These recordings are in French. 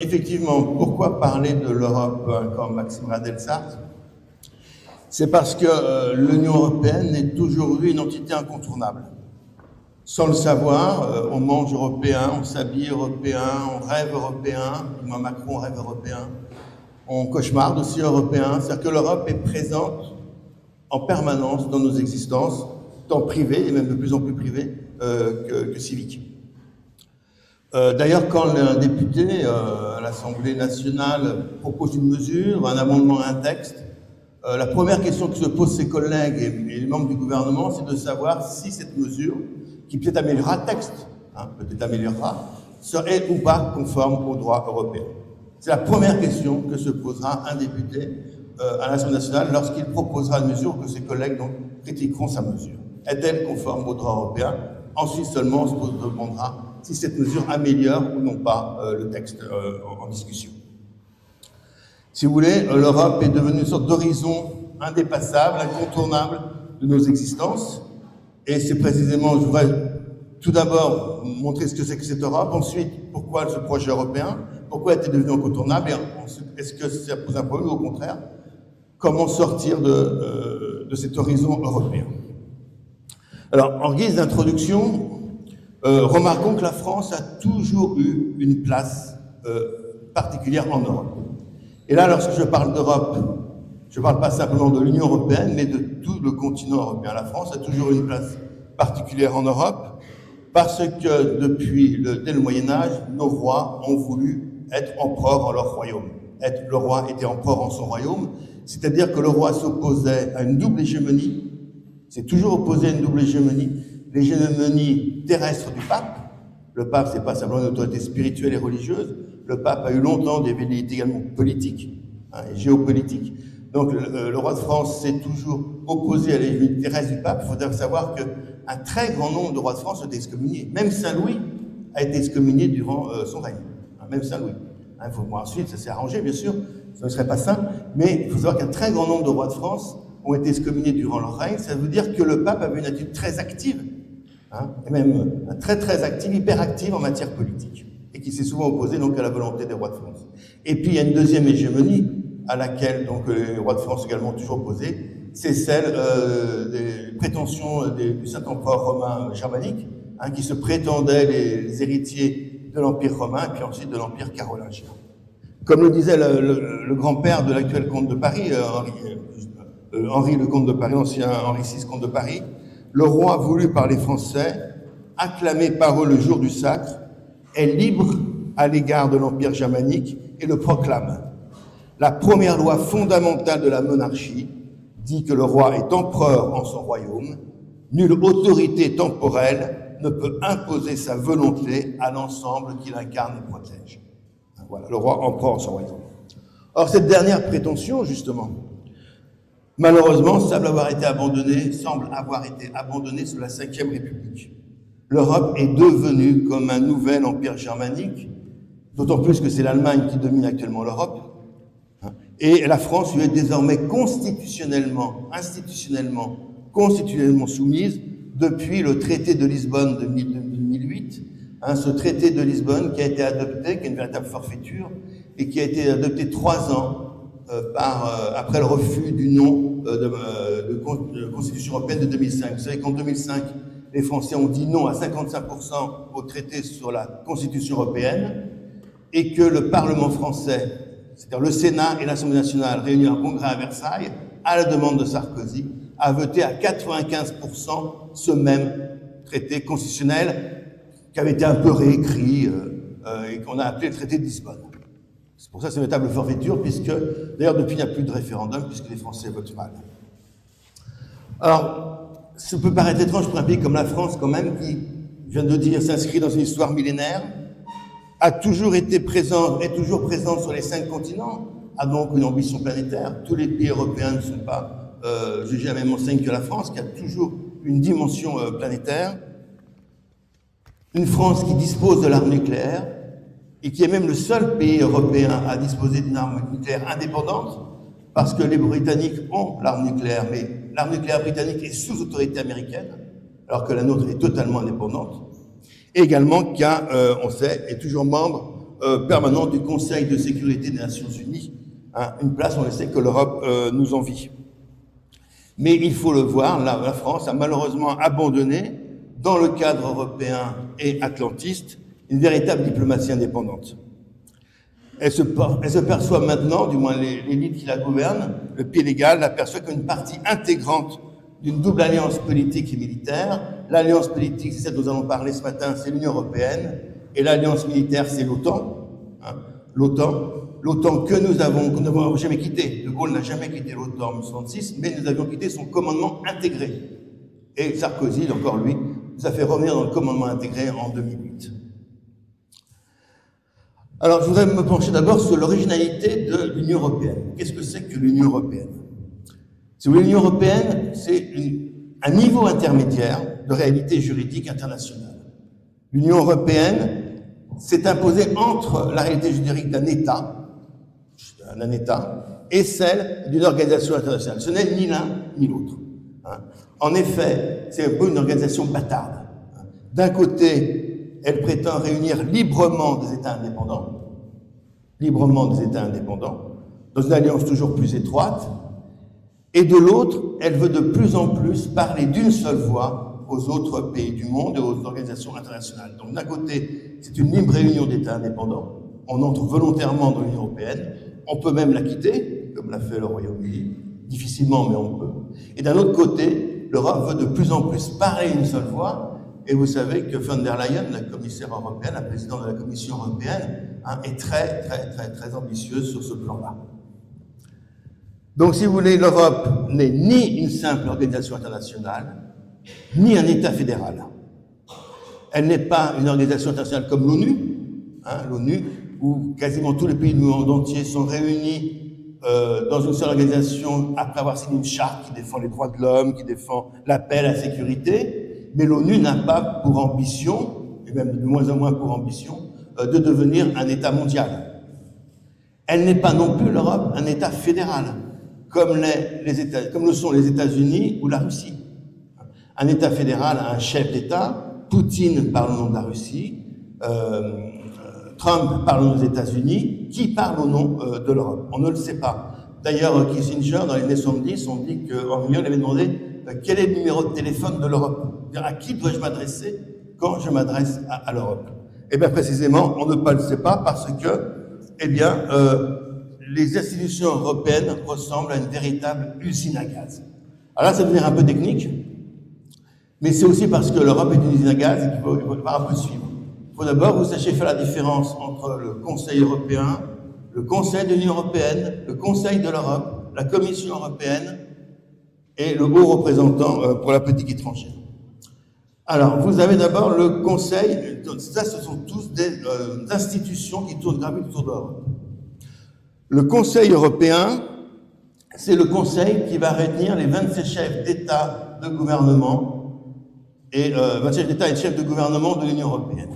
Effectivement, pourquoi parler de l'Europe comme Maxime Radel-Sartre? C'est parce que l'Union européenne est aujourd'hui une entité incontournable. Sans le savoir, on mange européen, on s'habille européen, on rêve européen, moi Macron rêve européen, on cauchemarde aussi européen. C'est-à-dire que l'Europe est présente en permanence dans nos existences, tant privées, et même de plus en plus privées que civiques. D'ailleurs, quand un député à l'Assemblée nationale propose une mesure, un amendement à un texte, la première question que se posent ses collègues et les membres du gouvernement, c'est de savoir si cette mesure, qui peut-être améliorera le texte, peut-être améliorera, serait ou pas conforme au droit européen. C'est la première question que se posera un député à l'Assemblée nationale lorsqu'il proposera une mesure que ses collègues donc, critiqueront sa mesure. Est-elle conforme au droit européen? Ensuite seulement, on se demandera si cette mesure améliore ou non pas le texte en discussion. Si vous voulez, l'Europe est devenue une sorte d'horizon indépassable, incontournable de nos existences. Et c'est précisément, je voudrais tout d'abord montrer ce que c'est que cette Europe, ensuite, pourquoi ce projet européen, pourquoi est-il devenu incontournable, et est-ce que ça pose un problème ou au contraire, comment sortir de cet horizon européen. Alors, en guise d'introduction, remarquons que la France a toujours eu une place particulière en Europe. Et là, lorsque je parle d'Europe, je ne parle pas simplement de l'Union européenne, mais de tout le continent européen. La France a toujours eu une place particulière en Europe, parce que dès le Moyen-Âge, nos rois ont voulu être empereurs en leur royaume. Le roi était empereur en son royaume, c'est-à-dire que le roi s'opposait à une double hégémonie, s'est toujours opposé à une double hégémonie, l'hégémonie terrestre du pape. Le pape, c'est pas simplement une autorité spirituelle et religieuse. Le pape a eu longtemps des velléités également politiques et géopolitiques. Donc le roi de France s'est toujours opposé à l'hégémonie terrestre du pape. Il faudrait savoir qu'un très grand nombre de rois de France ont été excommuniés. Même Saint-Louis a été excommunié durant son règne. Même Saint-Louis. Ensuite, ça s'est arrangé, bien sûr, ça ne serait pas sain, mais il faut savoir qu'un très grand nombre de rois de France ont été excommuniés durant leur règne. Ça veut dire que le pape avait une attitude très active, et même très active, hyperactive en matière politique, et qui s'est souvent opposé donc à la volonté des rois de France. Et puis il y a une deuxième hégémonie à laquelle donc les rois de France également ont toujours opposé, c'est celle des prétentions du Saint-Empereur romain germanique, qui se prétendaient les héritiers de l'Empire romain et puis ensuite de l'Empire carolingien. Comme le disait le grand-père de l'actuel comte de Paris, Henri le comte de Paris, l'ancien Henri VI comte de Paris, le roi voulu par les Français, acclamé par eux le jour du sacre, est libre à l'égard de l'Empire germanique et le proclame. La première loi fondamentale de la monarchie dit que le roi est empereur en son royaume. Nulle autorité temporelle ne peut imposer sa volonté à l'ensemble qu'il incarne et protège. Voilà, le roi empereur en son royaume. Or, cette dernière prétention, justement, malheureusement, semble avoir été abandonnée sous la Ve République. L'Europe est devenue comme un nouvel empire germanique, d'autant plus que c'est l'Allemagne qui domine actuellement l'Europe, et la France lui est désormais constitutionnellement soumise depuis le traité de Lisbonne de 2008, ce traité de Lisbonne qui a été adopté, qui est une véritable forfaiture, et qui a été adopté 3 ans après le refus du nom de Constitution européenne de 2005. Vous savez qu'en 2005, les Français ont dit non à 55% au traité sur la Constitution européenne, et que le Parlement français, c'est-à-dire le Sénat et l'Assemblée nationale réunis en congrès à Versailles, à la demande de Sarkozy, a voté à 95% ce même traité constitutionnel qui avait été un peu réécrit et qu'on a appelé le traité de Lisbonne. C'est pour ça que c'est une véritable forfaiture, puisque, d'ailleurs, depuis, il n'y a plus de référendum, puisque les Français votent mal. Alors, ça peut paraître étrange pour un pays comme la France, quand même, qui, je viens de dire, s'inscrit dans une histoire millénaire, a toujours été présente, est toujours présente sur les 5 continents, a donc une ambition planétaire. Tous les pays européens ne sont pas jugés à la même enseigne que la France, qui a toujours une dimension planétaire. Une France qui dispose de l'arme nucléaire, et qui est même le seul pays européen à disposer d'une arme nucléaire indépendante, parce que les Britanniques ont l'arme nucléaire, mais l'arme nucléaire britannique est sous autorité américaine, alors que la nôtre est totalement indépendante. Et également qui a, on sait, est toujours membre permanent du Conseil de sécurité des Nations Unies, hein, une place, on le sait, que l'Europe nous envie. Mais il faut le voir, la France a malheureusement abandonné, dans le cadre européen et atlantiste, une véritable diplomatie indépendante. Elle se perçoit maintenant, du moins l'élite qui la gouverne, le pied légal, l'aperçoit comme une partie intégrante d'une double alliance politique et militaire. L'alliance politique, c'est celle dont nous allons parler ce matin, c'est l'Union européenne, et l'alliance militaire, c'est l'OTAN. Hein, l'OTAN que nous n'avons jamais quitté. De Gaulle n'a jamais quitté l'OTAN en 1966, mais nous avions quitté son commandement intégré. Et Sarkozy, encore lui, nous a fait revenir dans le commandement intégré en 2008. Alors, je voudrais me pencher d'abord sur l'originalité de l'Union européenne. Qu'est-ce que c'est que l'Union européenne? Si vous voulez, l'Union européenne, c'est un niveau intermédiaire de réalité juridique internationale. L'Union européenne s'est imposée entre la réalité juridique d'un État, et celle d'une organisation internationale. Ce n'est ni l'un ni l'autre. Hein. En effet, c'est un peu une organisation bâtarde. Hein. D'un côté, elle prétend réunir librement des États indépendants, dans une alliance toujours plus étroite, et de l'autre, elle veut de plus en plus parler d'une seule voix aux autres pays du monde et aux organisations internationales. Donc d'un côté, c'est une libre réunion d'États indépendants, on entre volontairement dans l'Union européenne, on peut même la quitter, comme l'a fait le Royaume-Uni, difficilement mais on peut. Et d'un autre côté, l'Europe veut de plus en plus parler une seule voix, et vous savez que von der Leyen, la commissaire européenne, la présidente de la Commission européenne, hein, est très ambitieuse sur ce plan-là. Donc, si vous voulez, l'Europe n'est ni une simple organisation internationale, ni un État fédéral. Elle n'est pas une organisation internationale comme l'ONU, hein, l'ONU, où quasiment tous les pays du monde entier sont réunis dans une seule organisation après avoir signé une charte qui défend les droits de l'homme, qui défend la paix, la sécurité. Mais l'ONU n'a pas pour ambition, et même de moins en moins pour ambition, de devenir un État mondial. Elle n'est pas non plus, l'Europe, un État fédéral, comme le sont les États-Unis ou la Russie. Un État fédéral a un chef d'État, Poutine parle au nom de la Russie, Trump parle au nom des États-Unis, qui parle au nom de l'Europe? On ne le sait pas. D'ailleurs, Kissinger, dans les années 70, on dit qu'en réunion, il avait demandé quel est le numéro de téléphone de l'Europe? À qui dois-je m'adresser quand je m'adresse à l'Europe? Eh bien, précisément, on ne le sait pas parce que, eh bien, les institutions européennes ressemblent à une véritable usine à gaz. Alors là, ça devient un peu technique, mais c'est aussi parce que l'Europe est une usine à gaz et qu'il faut un peu suivre. Il faut d'abord que vous sachiez faire la différence entre le Conseil européen, le Conseil de l'Union européenne, le Conseil de l'Europe, la Commission européenne et le haut représentant pour la politique étrangère. Alors, vous avez d'abord le Conseil, ça ce sont tous des institutions qui gravitent autour de l'Europe. Le Conseil européen, c'est le Conseil qui va réunir les 27 chefs d'État, de gouvernement, et 27 chefs d'État et chefs de gouvernement de l'Union européenne.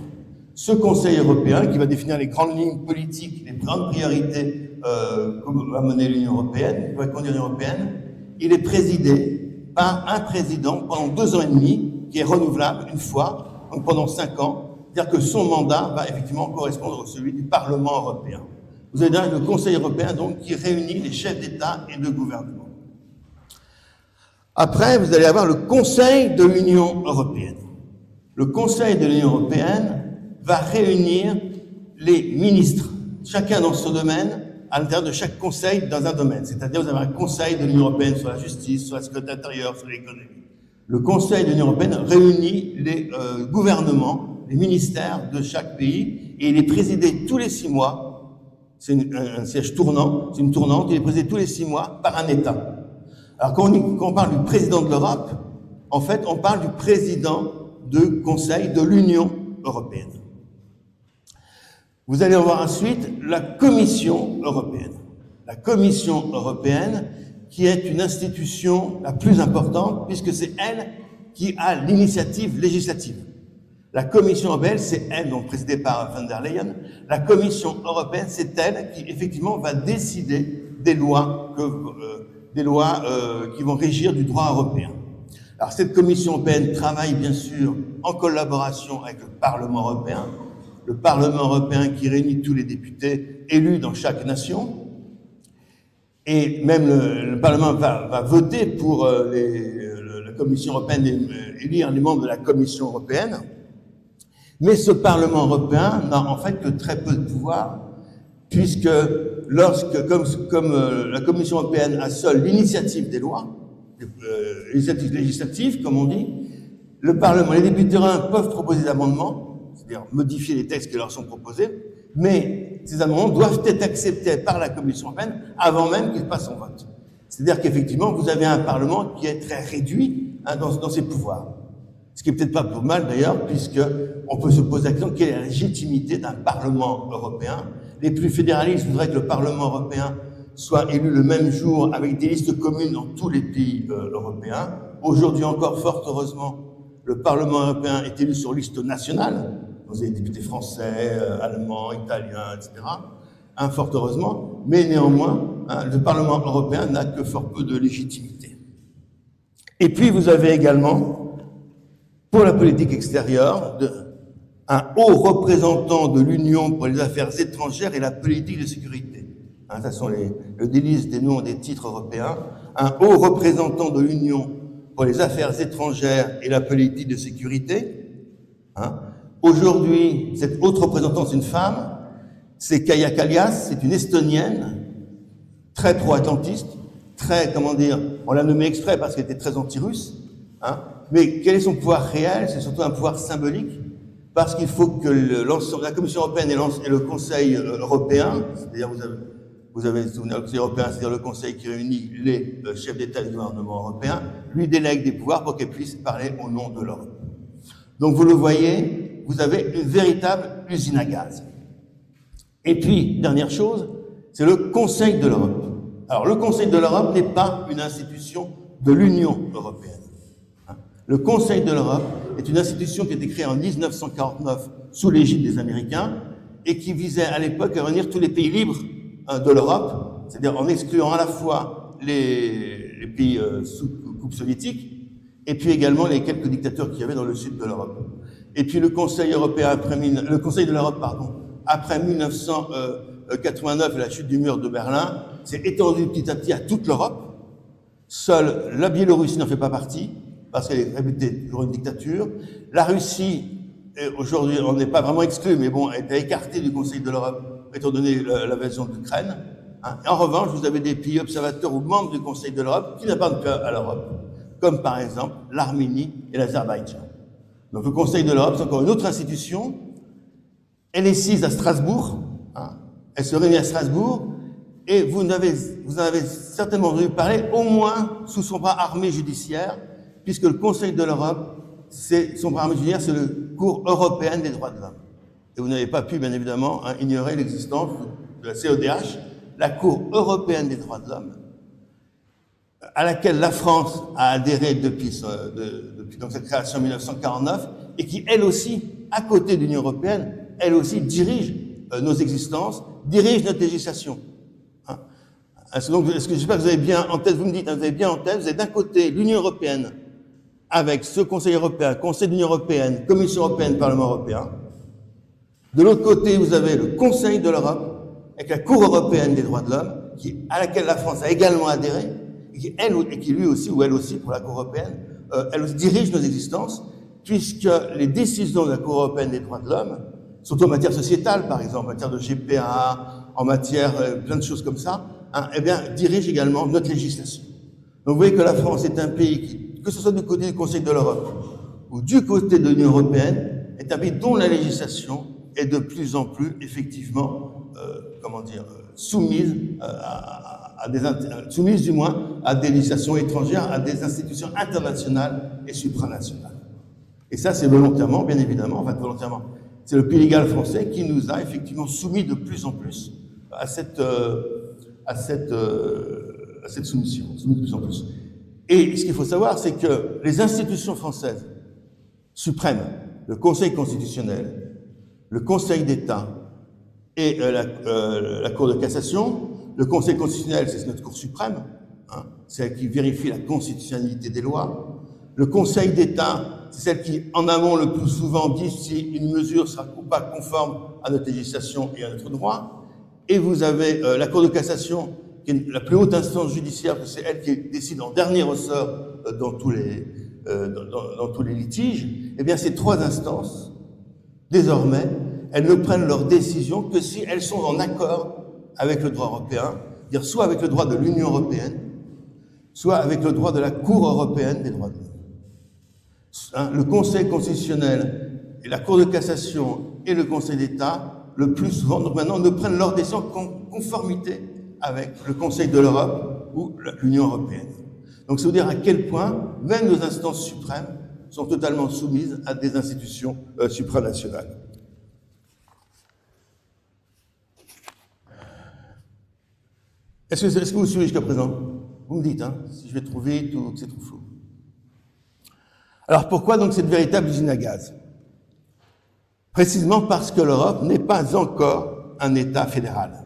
Ce Conseil européen, qui va définir les grandes lignes politiques, les grandes priorités que va mener l'Union européenne, qui va conduire l'Union européenne, il est présidé par un président pendant 2 ans et demi, qui est renouvelable une fois, donc pendant 5 ans, c'est-à-dire que son mandat va effectivement correspondre à celui du Parlement européen. Vous avez donc le Conseil européen donc, qui réunit les chefs d'État et de gouvernement. Après, vous allez avoir le Conseil de l'Union européenne. Le Conseil de l'Union européenne va réunir les ministres, chacun dans son domaine, à l'intérieur de chaque conseil dans un domaine. C'est-à-dire vous avez un Conseil de l'Union européenne sur la justice, sur la sécurité intérieure, sur l'économie. Le Conseil de l'Union européenne réunit les gouvernements, les ministères de chaque pays, et il est présidé tous les 6 mois. C'est un siège tournant, c'est une tournante, il est présidé tous les 6 mois par un État. Alors quand on parle du président de l'Europe, en fait, on parle du président du Conseil de l'Union européenne. Vous allez voir ensuite la Commission européenne. La Commission européenne, qui est une institution la plus importante, puisque c'est elle qui a l'initiative législative. La Commission européenne, c'est elle, donc présidée par von der Leyen. La Commission européenne, c'est elle qui, effectivement, va décider des lois, qui vont régir du droit européen. Alors, cette Commission européenne travaille, bien sûr, en collaboration avec le Parlement européen. le Parlement européen qui réunit tous les députés élus dans chaque nation. Et même le Parlement va voter pour la Commission européenne et élire les membres de la Commission européenne. Mais ce Parlement européen n'a en fait que très peu de pouvoir, puisque comme la Commission européenne a seule l'initiative des lois, l'initiative législative, comme on dit, le Parlement, les députés peuvent proposer des amendements, c'est-à-dire modifier les textes qui leur sont proposés, mais ces amendements doivent être acceptés par la Commission européenne avant même qu'ils passent en vote. C'est-à-dire qu'effectivement, vous avez un Parlement qui est très réduit dans ses pouvoirs. Ce qui est peut-être pas plus mal d'ailleurs, puisqu'on peut se poser la question quelle est la légitimité d'un Parlement européen. Les plus fédéralistes voudraient que le Parlement européen soit élu le même jour avec des listes communes dans tous les pays européens. Aujourd'hui encore, fort heureusement, le Parlement européen est élu sur liste nationale. Vous avez des députés français, allemands, italiens, etc. Fort heureusement, mais néanmoins, le Parlement européen n'a que fort peu de légitimité. Et puis vous avez également, pour la politique extérieure, un haut représentant de l'Union pour les affaires étrangères et la politique de sécurité. Ça sont le délice des noms des titres européens. Un haut représentant de l'Union pour les affaires étrangères et la politique de sécurité. Aujourd'hui, cette haute représentante, c'est une femme, c'est Kaja Kallas, c'est une Estonienne, très pro-atlantiste, très, comment dire, on l'a nommée exprès parce qu'elle était très anti-russe, mais quel est son pouvoir réel? C'est surtout un pouvoir symbolique, parce qu'il faut que la Commission européenne et le Conseil européen, c'est-à-dire vous avez le Conseil européen, c'est-à-dire le Conseil qui réunit les chefs d'État et de gouvernement européens, lui délègue des pouvoirs pour qu'elle puisse parler au nom de l'Europe. Donc vous le voyez, vous avez une véritable usine à gaz. Et puis, dernière chose, c'est le Conseil de l'Europe. Alors, le Conseil de l'Europe n'est pas une institution de l'Union européenne. Le Conseil de l'Europe est une institution qui a été créée en 1949 sous l'égide des Américains et qui visait à l'époque à réunir tous les pays libres de l'Europe, c'est-à-dire en excluant à la fois les pays sous coupe soviétique et puis également les quelques dictatures qu'il y avait dans le sud de l'Europe. Et puis le Conseil de l'Europe, après 1989 et la chute du mur de Berlin, s'est étendu petit à petit à toute l'Europe. Seule la Biélorussie n'en fait pas partie, parce qu'elle est réputée pour une dictature. La Russie, aujourd'hui, on n'est pas vraiment exclu, mais bon, elle est écartée du Conseil de l'Europe, étant donné l'invasion de l'Ukraine. En revanche, vous avez des pays observateurs ou membres du Conseil de l'Europe qui n'appartiennent pas à l'Europe, comme par exemple l'Arménie et l'Azerbaïdjan. Donc le Conseil de l'Europe, c'est encore une autre institution. Elle est sise à Strasbourg, elle se réunit à Strasbourg, et vous en avez certainement entendu parler, au moins sous son bras armé judiciaire, puisque le Conseil de l'Europe, son bras armé judiciaire, c'est la Cour européenne des droits de l'homme. Et vous n'avez pas pu, bien évidemment, ignorer l'existence de la CEDH, la Cour européenne des droits de l'homme, à laquelle la France a adhéré depuis donc sa création en 1949, et qui, elle aussi, à côté de l'Union européenne, elle aussi dirige nos existences, dirige notre législation. Donc, j'espère que vous avez bien en tête, vous me dites, vous avez bien en tête, vous avez d'un côté l'Union européenne, avec ce Conseil européen, Conseil de l'Union européenne, Commission européenne, Parlement européen. De l'autre côté, vous avez le Conseil de l'Europe, avec la Cour européenne des droits de l'homme, à laquelle la France a également adhéré, et qui lui aussi, ou elle aussi, pour la Cour européenne, elle aussi dirige nos existences, puisque les décisions de la Cour européenne des droits de l'homme, surtout en matière sociétale, par exemple, en matière de GPA, en matière plein de choses comme ça, eh bien, dirigent également notre législation. Donc vous voyez que la France est un pays qui, que ce soit du côté du Conseil de l'Europe ou du côté de l'Union européenne, est un pays dont la législation est de plus en plus, effectivement, soumise soumise du moins à des législations étrangères, à des institutions internationales et supranationales. Et ça, c'est volontairement, bien évidemment, enfin volontairement. C'est le pays légal français qui nous a effectivement soumis de plus en plus à cette soumission, soumis de plus en plus. Et ce qu'il faut savoir, c'est que les institutions françaises suprêmes, le Conseil constitutionnel, le Conseil d'État et la Cour de cassation, le Conseil constitutionnel, c'est notre Cour suprême, c'est elle qui vérifie la constitutionnalité des lois. Le Conseil d'État, c'est celle qui, en amont, le plus souvent dit si une mesure sera ou pas conforme à notre législation et à notre droit. Et vous avez la Cour de cassation, qui est la plus haute instance judiciaire, parce que c'est elle qui décide en dernier ressort dans tous les litiges. Eh bien, ces trois instances, désormais, elles ne prennent leurs décisions que si elles sont en accord avec le droit européen, c'est-à-dire soit avec le droit de l'Union européenne, soit avec le droit de la Cour européenne des droits de l'homme. Le Conseil constitutionnel et la Cour de cassation et le Conseil d'État, le plus souvent, donc maintenant, ne prennent leurs décisions qu'en conformité avec le Conseil de l'Europe ou l'Union européenne. Donc, c'est vous dire à quel point même nos instances suprêmes sont totalement soumises à des institutions supranationales. Est-ce que vous suivez jusqu'à présent? Vous me dites, hein, si je vais trop vite ou que c'est trop flou. Alors pourquoi donc cette véritable usine à gaz? Précisément parce que l'Europe n'est pas encore un État fédéral.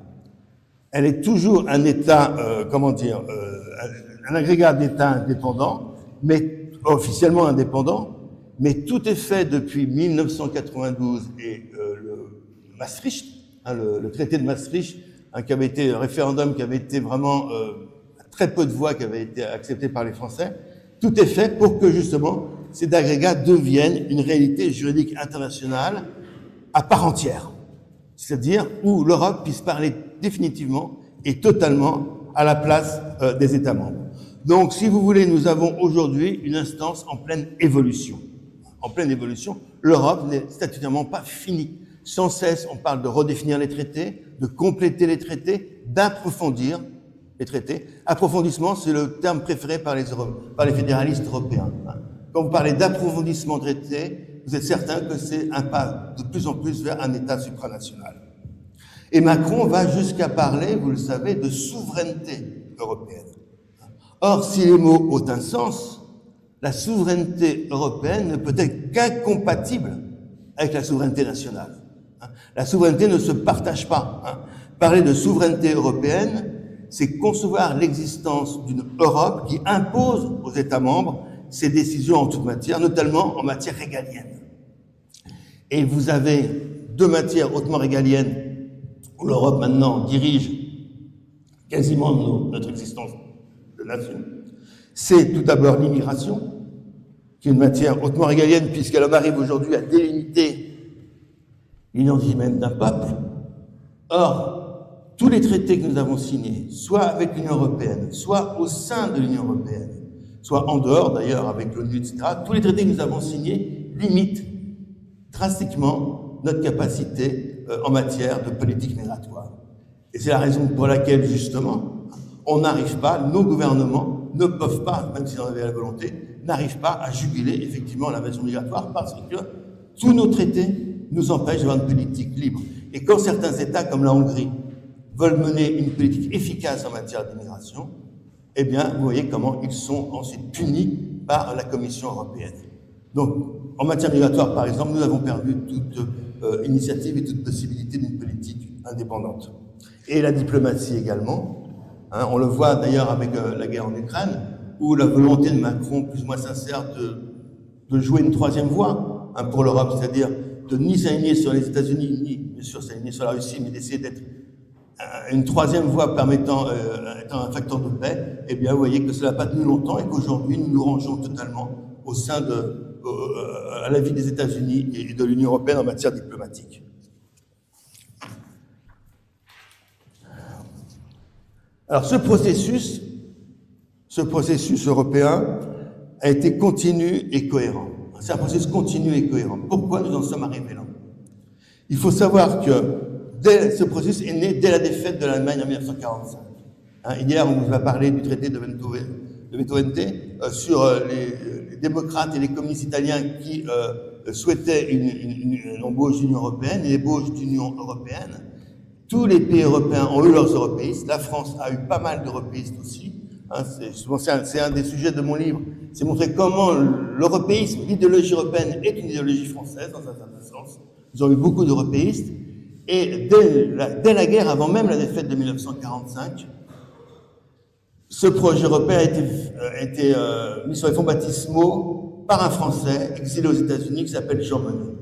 Elle est toujours un État, un agrégat d'États indépendants, mais officiellement indépendants, mais tout est fait depuis 1992 et le Maastricht, le traité de Maastricht, qui avait été un référendum qui avait été vraiment très peu de voix qui avait été accepté par les Français. Tout est fait pour que justement ces agrégats deviennent une réalité juridique internationale à part entière, c'est-à-dire où l'Europe puisse parler définitivement et totalement à la place des États membres. Donc, si vous voulez, nous avons aujourd'hui une instance en pleine évolution. En pleine évolution, l'Europe n'est statutairement pas finie. Sans cesse, on parle de redéfinir les traités, de compléter les traités, d'approfondir les traités. Approfondissement, c'est le terme préféré par les fédéralistes européens. Quand vous parlez d'approfondissement de traités, vous êtes certain que c'est un pas de plus en plus vers un État supranational. Et Macron va jusqu'à parler, vous le savez, de souveraineté européenne. Or, si les mots ont un sens, la souveraineté européenne ne peut être qu'incompatible avec la souveraineté nationale. La souveraineté ne se partage pas. Parler de souveraineté européenne, c'est concevoir l'existence d'une Europe qui impose aux États membres ses décisions en toute matière, notamment en matière régalienne. Et vous avez deux matières hautement régaliennes où l'Europe maintenant dirige quasiment notre existence de nation. C'est tout d'abord l'immigration, qui est une matière hautement régalienne puisqu'elle en arrive aujourd'hui à délimiter l'identité même d'un peuple. Or, tous les traités que nous avons signés, soit avec l'Union européenne, soit au sein de l'Union européenne, soit en dehors d'ailleurs avec l'ONU, etc., tous les traités que nous avons signés limitent drastiquement notre capacité en matière de politique migratoire. Et c'est la raison pour laquelle, justement, on n'arrive pas, nos gouvernements ne peuvent pas, même s'ils en avaient la volonté, n'arrivent pas à juguler effectivement l'invasion migratoire parce que tous nos traités nous empêchent d'avoir une politique libre. Et quand certains États, comme la Hongrie, veulent mener une politique efficace en matière d'immigration, eh bien, vous voyez comment ils sont ensuite punis par la Commission européenne. Donc, en matière migratoire, par exemple, nous avons perdu toute initiative et toute possibilité d'une politique indépendante. Et la diplomatie également. On le voit d'ailleurs avec la guerre en Ukraine, où la volonté de Macron, plus ou moins sincère, de jouer une troisième voie pour l'Europe, c'est-à-dire de ni s'aligner sur les États-Unis, ni bien sûr s'aligner sur la Russie, mais d'essayer d'être une troisième voie permettant étant un facteur de paix, eh bien, vous voyez que cela n'a pas tenu longtemps et qu'aujourd'hui, nous nous rangeons totalement au sein à la vie des États-Unis et de l'Union européenne en matière diplomatique. Alors, ce processus européen a été continu et cohérent. C'est un processus continu et cohérent. Pourquoi nous en sommes arrivés là? Il faut savoir que ce processus est né dès la défaite de l'Allemagne en 1945. Hier, on vous a parlé du traité de Ventotene sur les démocrates et les communistes italiens qui souhaitaient une embauche d'Union européenne et l'ébauche d'Union européenne. Tous les pays européens ont eu leurs européistes. La France a eu pas mal d'européistes aussi. C'est un des sujets de mon livre. C'est montrer comment l'européisme, l'idéologie européenne est une idéologie française, dans un certain sens. Nous avons eu beaucoup d'européistes. Et dès la guerre, avant même la défaite de 1945, ce projet européen a été mis sur les fonds baptismaux par un Français exilé aux États-Unis qui s'appelle Jean Monnet.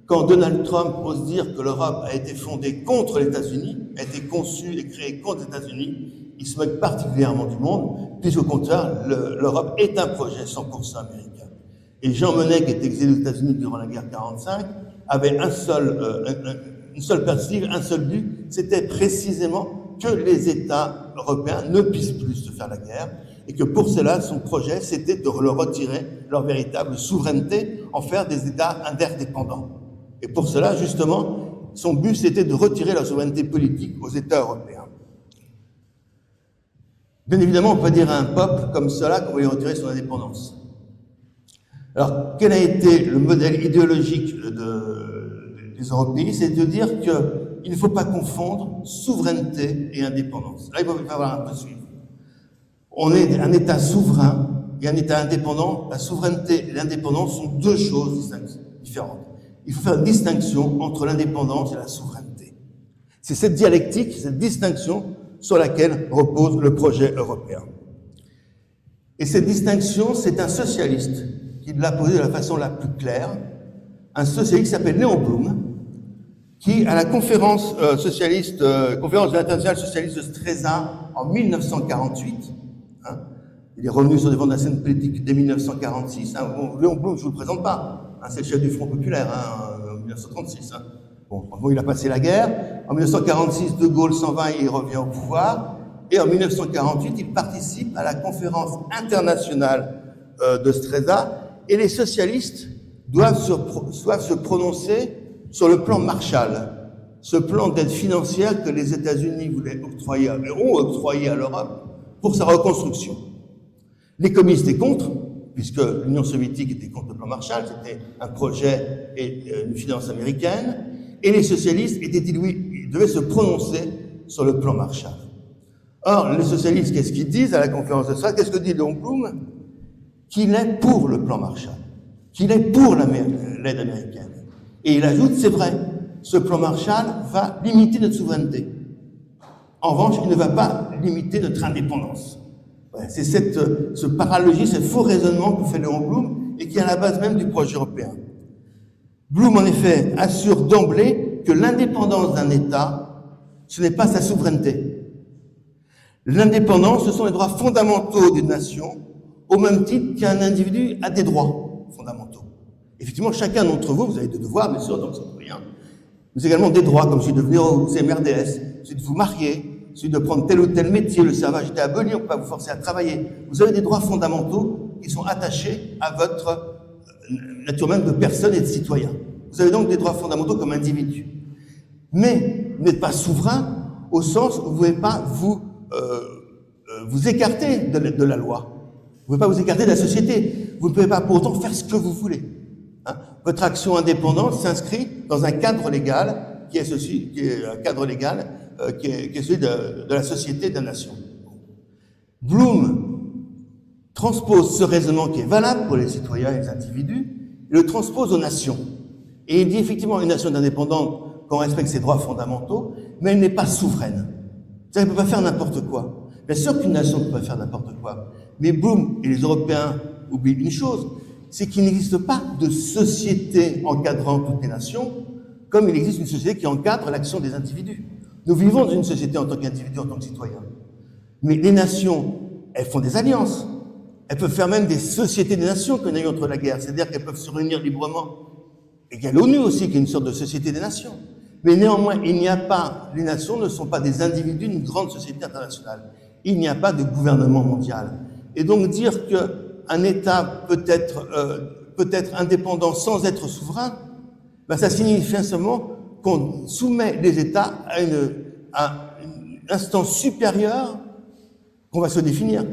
Quand Donald Trump ose dire que l'Europe a été fondée contre les États-Unis, a été conçue et créée contre les États-Unis, il se moque particulièrement du monde, puisqu'au contraire, l'Europe est un projet 100% américain. Et Jean Monnet, qui est exilé aux États-Unis durant la guerre 45, avait une seule perspective, un seul but, c'était précisément que les États européens ne puissent plus se faire la guerre, et que pour cela, son projet, c'était de leur retirer leur véritable souveraineté, en faire des États interdépendants. Et pour cela, justement, son but, c'était de retirer la souveraineté politique aux États européens. Bien évidemment, on peut dire à un peuple comme cela qu'on va lui retirer son indépendance. Alors, quel a été le modèle idéologique des Européens? C'est de dire qu'il ne faut pas confondre souveraineté et indépendance. Là, il va falloir un peu suivre. On est un État souverain et un État indépendant. La souveraineté et l'indépendance sont deux choses différentes. Il faut faire une distinction entre l'indépendance et la souveraineté. C'est cette dialectique, cette distinction sur laquelle repose le projet européen. Et cette distinction, c'est un socialiste qui l'a posée de la façon la plus claire, un socialiste qui s'appelle Léon Blum, qui, à la conférence conférence internationale socialiste de Stresa en 1948, il est revenu sur des bancs de la scène politique dès 1946. Léon Blum, je ne vous le présente pas, c'est le chef du Front populaire en 1936. Bon, il a passé la guerre. En 1946, De Gaulle s'en va et il revient au pouvoir. Et en 1948, il participe à la conférence internationale de Stresa. Et les socialistes doivent se prononcer sur le plan Marshall, ce plan d'aide financière que les États-Unis ont octroyé à l'Europe pour sa reconstruction. Les communistes étaient contre, puisque l'Union soviétique était contre le plan Marshall, c'était un projet et une finance américaine, et les socialistes ils devaient se prononcer sur le plan Marshall. Or, les socialistes, qu'est-ce qu'ils disent à la conférence de Strasbourg? Qu'est-ce que dit Léon Blum? Qu'il est pour le plan Marshall, qu'il est pour l'aide américaine. Et il ajoute, c'est vrai, ce plan Marshall va limiter notre souveraineté. En revanche, il ne va pas limiter notre indépendance. C'est ce paralogisme, ce faux raisonnement que fait Léon Blum et qui est à la base même du projet européen. Blum, en effet, assure d'emblée que l'indépendance d'un État, ce n'est pas sa souveraineté. L'indépendance, ce sont les droits fondamentaux d'une nation, au même titre qu'un individu a des droits fondamentaux. Effectivement, chacun d'entre vous, vous avez des devoirs, bien sûr, donc c'est rien. Vous avez également des droits, comme celui de venir au CMRDS, celui de vous marier, celui de prendre tel ou tel métier, le servage était aboli, on ne peut pas vous forcer à travailler. Vous avez des droits fondamentaux qui sont attachés à votre nature même de personne et de citoyen. Vous avez donc des droits fondamentaux comme individu. Mais vous n'êtes pas souverain au sens où vous ne pouvez pas vous écarter de la loi. Vous ne pouvez pas vous écarter de la société. Vous ne pouvez pas pour autant faire ce que vous voulez. Votre action indépendante s'inscrit dans un cadre légal qui est celui de la société de la nation. Blum transpose ce raisonnement qui est valable pour les citoyens et les individus, et le transpose aux nations. Et il dit effectivement une nation indépendante qu'on respecte ses droits fondamentaux, mais elle n'est pas souveraine. C'est-à-dire qu'elle ne peut pas faire n'importe quoi. Bien sûr qu'une nation ne peut pas faire n'importe quoi, mais Blum et les Européens oublient une chose, c'est qu'il n'existe pas de société encadrant toutes les nations, comme il existe une société qui encadre l'action des individus. Nous vivons dans une société en tant qu'individus, en tant que citoyens. Mais les nations, elles font des alliances. Elles peuvent faire même des sociétés des nations qu'on a eu entre la guerre. C'est-à-dire qu'elles peuvent se réunir librement. Et il y a l'ONU aussi, qui est une sorte de société des nations. Mais néanmoins, les nations ne sont pas des individus d'une grande société internationale. Il n'y a pas de gouvernement mondial. Et donc dire qu'un État peut être indépendant sans être souverain, ça signifie simplement qu'on soumet les États à une instance supérieure qu'on va se définir,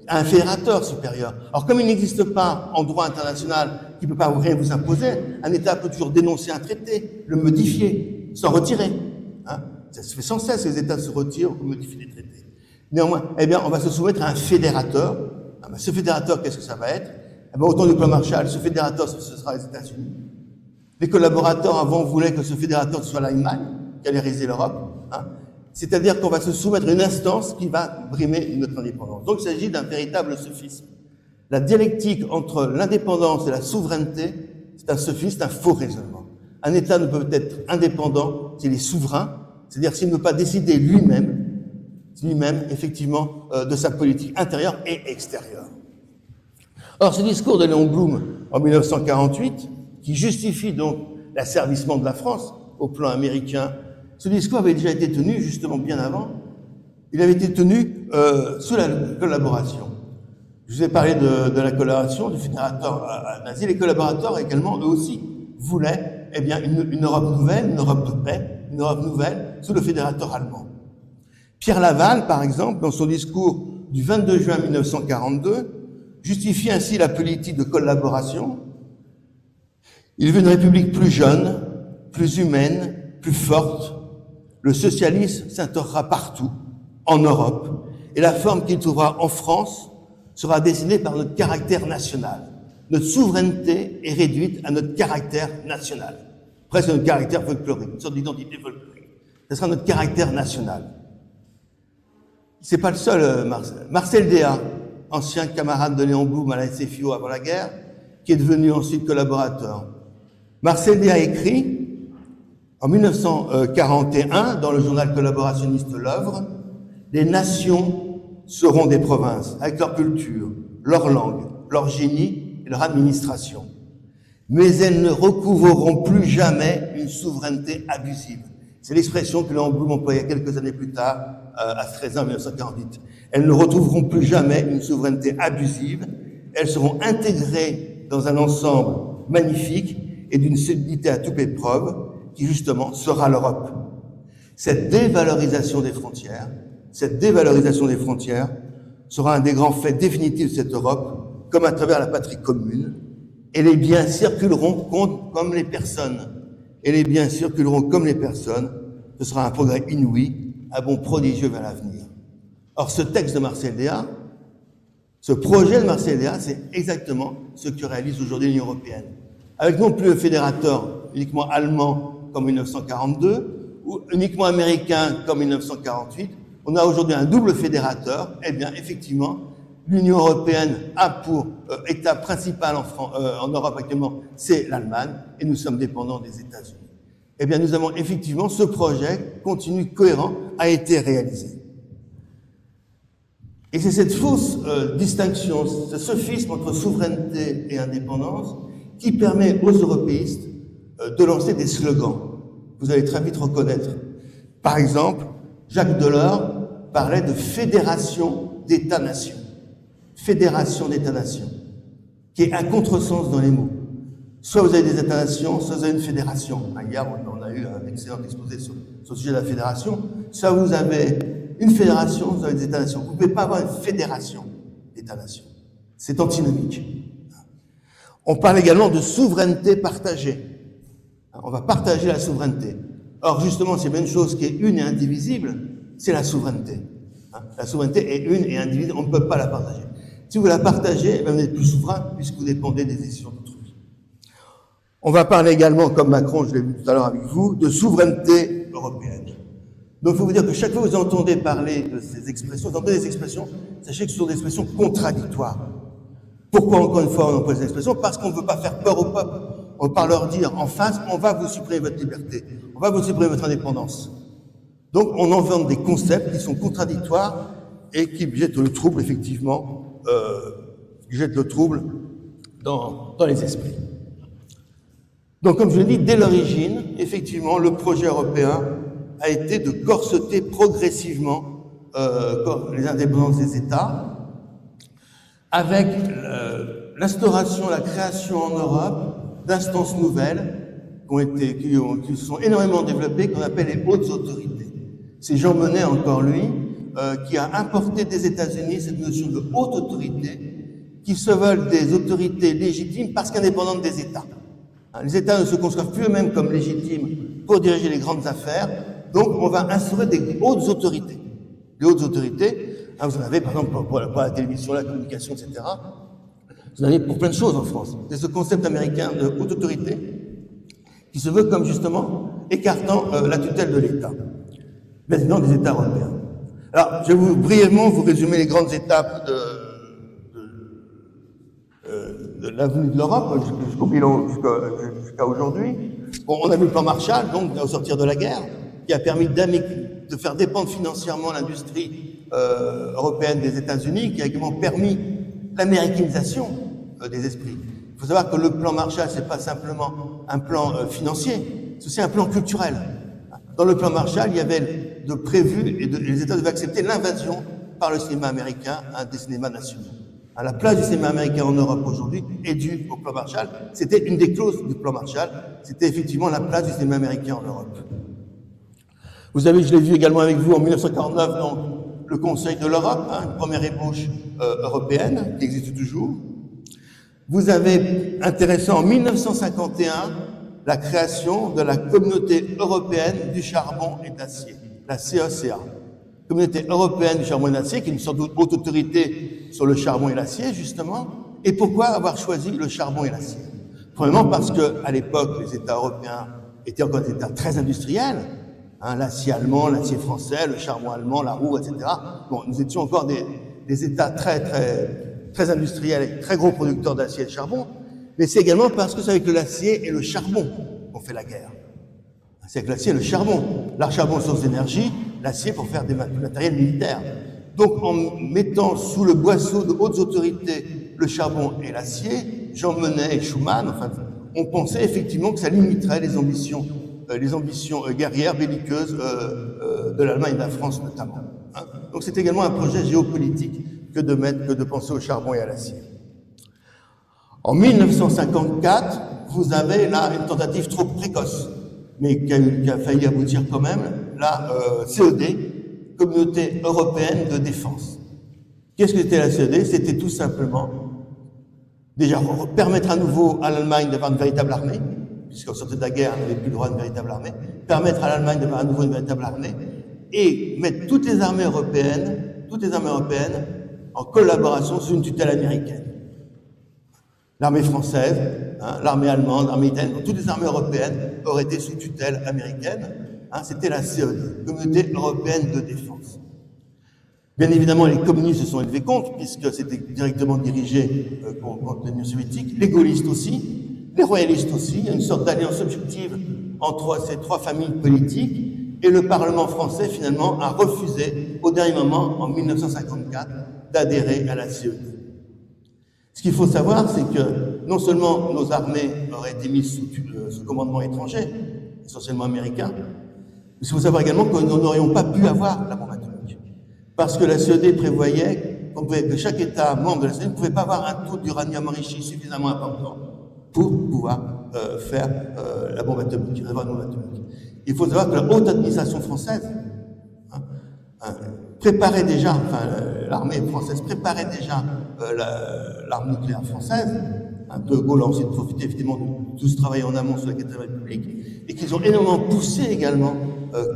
à un fédérateur supérieur. Alors comme il n'existe pas en droit international qui ne peut pas rien vous imposer, un État peut toujours dénoncer un traité, le modifier, s'en retirer. Ça se fait sans cesse, les États se retirent ou modifient les traités. Néanmoins, on va se soumettre à un fédérateur. Ce fédérateur, qu'est-ce que ça va être? Au temps du plan Marshall, ce fédérateur, ce sera les États-Unis. Les collaborateurs avant voulaient que ce fédérateur soit l'Allemagne, qui allait réaliser l'Europe. C'est-à-dire qu'on va se soumettre à une instance qui va brimer notre indépendance. Donc il s'agit d'un véritable sophisme. La dialectique entre l'indépendance et la souveraineté, c'est un sophisme, c'est un faux raisonnement. Un État ne peut être indépendant s'il est souverain, c'est-à-dire s'il ne peut pas décider lui-même, effectivement, de sa politique intérieure et extérieure. Or, ce discours de Léon Blum en 1948, qui justifie donc l'asservissement de la France au plan américain, ce discours avait déjà été tenu justement bien avant. Il avait été tenu sous la collaboration. Je vous ai parlé de la collaboration du fédérateur nazi. Les collaborateurs également, eux aussi, voulaient une Europe nouvelle, une Europe de paix, une Europe nouvelle sous le fédérateur allemand. Pierre Laval, par exemple, dans son discours du 22 juin 1942, justifie ainsi la politique de collaboration. Il veut une république plus jeune, plus humaine, plus forte. Le socialisme s'instaurera partout, en Europe, et la forme qu'il trouvera en France sera décidée par notre caractère national. Notre souveraineté est réduite à notre caractère national. Presque notre caractère folklorique, une sorte d'identité folklorique. Ce sera notre caractère national. C'est pas le seul, Marcel Déat, ancien camarade de Léon Blum à la SFIO avant la guerre, qui est devenu ensuite collaborateur. Marcel Déat écrit, en 1941, dans le journal collaborationniste L'Œuvre, « Les nations seront des provinces, avec leur culture, leur langue, leur génie et leur administration. Mais elles ne recouvreront plus jamais une souveraineté abusive. » C'est l'expression que Léon Blum employait quelques années plus tard, à 13 ans, en 1948. Elles ne retrouveront plus jamais une souveraineté abusive. Elles seront intégrées dans un ensemble magnifique et d'une solidité à toute épreuve qui, justement, sera l'Europe. Cette dévalorisation des frontières sera un des grands faits définitifs de cette Europe, comme à travers la patrie commune, et les biens circuleront comme les personnes. Ce sera un progrès inouï, un bond prodigieux vers l'avenir. Or, ce texte de Marcel Déat, ce projet de Marcel Déat, c'est exactement ce que réalise aujourd'hui l'Union européenne. Avec non plus un fédérateur uniquement allemand comme 1942, ou uniquement américain comme 1948, on a aujourd'hui un double fédérateur. Eh bien, effectivement, l'Union européenne a pour État principal en Europe actuellement, c'est l'Allemagne, et nous sommes dépendants des États-Unis. Eh bien, nous avons effectivement ce projet continu, cohérent, a été réalisé. Et c'est cette fausse distinction, ce sophisme entre souveraineté et indépendance qui permet aux européistes de lancer des slogans. Vous allez très vite reconnaître. Par exemple, Jacques Delors parlait de fédération d'États-nations. Fédération d'États-nations, qui est un contresens dans les mots. Soit vous avez des États-nations, soit vous avez une fédération. Hier, on a eu un excellent exposé sur le sujet de la fédération. Soit vous avez une fédération, vous avez des États-nations. Vous ne pouvez pas avoir une fédération d'États-nations. C'est antinomique. On parle également de souveraineté partagée. On va partager la souveraineté. Or, justement, c'est bien une chose qui est une et indivisible, c'est la souveraineté. La souveraineté est une et indivisible, on ne peut pas la partager. Si vous la partagez, vous n'êtes plus souverain puisque vous dépendez des décisions d'autrui. On va parler également, comme Macron, je l'ai vu tout à l'heure avec vous, de souveraineté européenne. Donc, il faut vous dire que chaque fois que vous entendez parler de ces expressions, vous entendez des expressions, sachez que ce sont des expressions contradictoires. Pourquoi, encore une fois, on emploie ces expressions? Parce qu'on ne veut pas faire peur au peuple. On va pas leur dire en face, on va vous supprimer votre liberté, on va vous supprimer votre indépendance. Donc, on invente des concepts qui sont contradictoires et qui jettent le trouble, effectivement, dans les esprits. Donc, comme je l'ai dit, dès l'origine, effectivement, le projet européen a été de corseter progressivement les indépendances des États, avec l'instauration, la création en Europe d'instances nouvelles qui se sont énormément développées, qu'on appelle les hautes autorités. C'est Jean Monnet, encore lui, qui a importé des États-Unis cette notion de haute autorité, qui se veulent des autorités légitimes parce qu'indépendantes des États. Les États ne se conçoivent plus eux-mêmes comme légitimes pour diriger les grandes affaires, donc on va instaurer des hautes autorités. Les hautes autorités, vous en avez par exemple pour la télévision, la communication, etc. Vous en avez pour plein de choses en France. C'est ce concept américain de haute autorité qui se veut comme justement écartant la tutelle de l'État, maintenant des États européens. Alors, je vais brièvement vous résumer les grandes étapes l'avenue de l'Europe jusqu'à aujourd'hui. Bon, on a vu le plan Marshall, donc, au sortir de la guerre, qui a permis de faire dépendre financièrement l'industrie européenne des États-Unis, qui a également permis l'américanisation des esprits. Il faut savoir que le plan Marshall, c'est pas simplement un plan financier, c'est aussi un plan culturel. Dans le plan Marshall, il y avait de prévu, et les États devaient accepter l'invasion par le cinéma américain, des cinémas nationaux. À la place du cinéma américain en Europe aujourd'hui est due au plan Marshall. C'était une des clauses du plan Marshall, c'était effectivement la place du cinéma américain en Europe. Vous avez, je l'ai vu également avec vous en 1949, donc, le Conseil de l'Europe, une première ébauche européenne qui existe toujours. Vous avez intéressant en 1951 la création de la Communauté européenne du charbon et d'acier, la CECA. Communauté européenne du charbon et d'acier, qui est une sorte d'autre autorité sur le charbon et l'acier, justement. Et pourquoi avoir choisi le charbon et l'acier? Premièrement, parce qu'à l'époque, les États européens étaient encore des États très industriels, l'acier allemand, l'acier français, le charbon allemand, la roue, etc. Bon, nous étions encore des États très industriels et très gros producteurs d'acier et de charbon, mais c'est également parce que c'est avec l'acier et le charbon qu'on fait la guerre. C'est avec l'acier et le charbon. Le charbon, source d'énergie, l'acier pour faire du matériel militaire. Donc, en mettant sous le boisseau de hautes autorités le charbon et l'acier, Jean Monnet et Schuman, enfin, on pensait effectivement que ça limiterait les ambitions guerrières, belliqueuses de l'Allemagne et de la France notamment. Donc, c'est également un projet géopolitique que de penser au charbon et à l'acier. En 1954, vous avez là une tentative trop précoce, mais qui a failli aboutir quand même, la CED, Communauté européenne de défense. Qu'est-ce que c'était la CED? C'était tout simplement, déjà, permettre à nouveau à l'Allemagne d'avoir une véritable armée, puisqu'en sortie de la guerre, elle n'avait plus le droit d'une véritable armée, permettre à l'Allemagne d'avoir à nouveau une véritable armée, et mettre toutes les armées européennes en collaboration sous une tutelle américaine. L'armée française, l'armée allemande, l'armée italienne, toutes les armées européennes auraient été sous tutelle américaine. C'était la CED, Communauté européenne de défense. Bien évidemment, les communistes se sont élevés contre, puisque c'était directement dirigé contre l'Union soviétique, les gaullistes aussi, les royalistes aussi. Il y a une sorte d'alliance objective entre ces trois familles politiques, et le Parlement français, finalement, a refusé, au dernier moment, en 1954, d'adhérer à la CED. Ce qu'il faut savoir, c'est que non seulement nos armées auraient été mises sous commandement étranger, essentiellement américain, mais il faut savoir également que nous n'aurions pas pu avoir la bombe atomique. Parce que la CED prévoyait que chaque État membre de la CED ne pouvait pas avoir un taux d'uranium enrichi suffisamment important pour pouvoir faire la bombe atomique, avoir une bombe atomique. Il faut savoir que la haute administration française préparait déjà, l'armée française préparait déjà l'arme nucléaire française. De Gaulle a ensuite profité effectivement de tout ce travail en amont sur la 4e République, et qu'ils ont énormément poussé également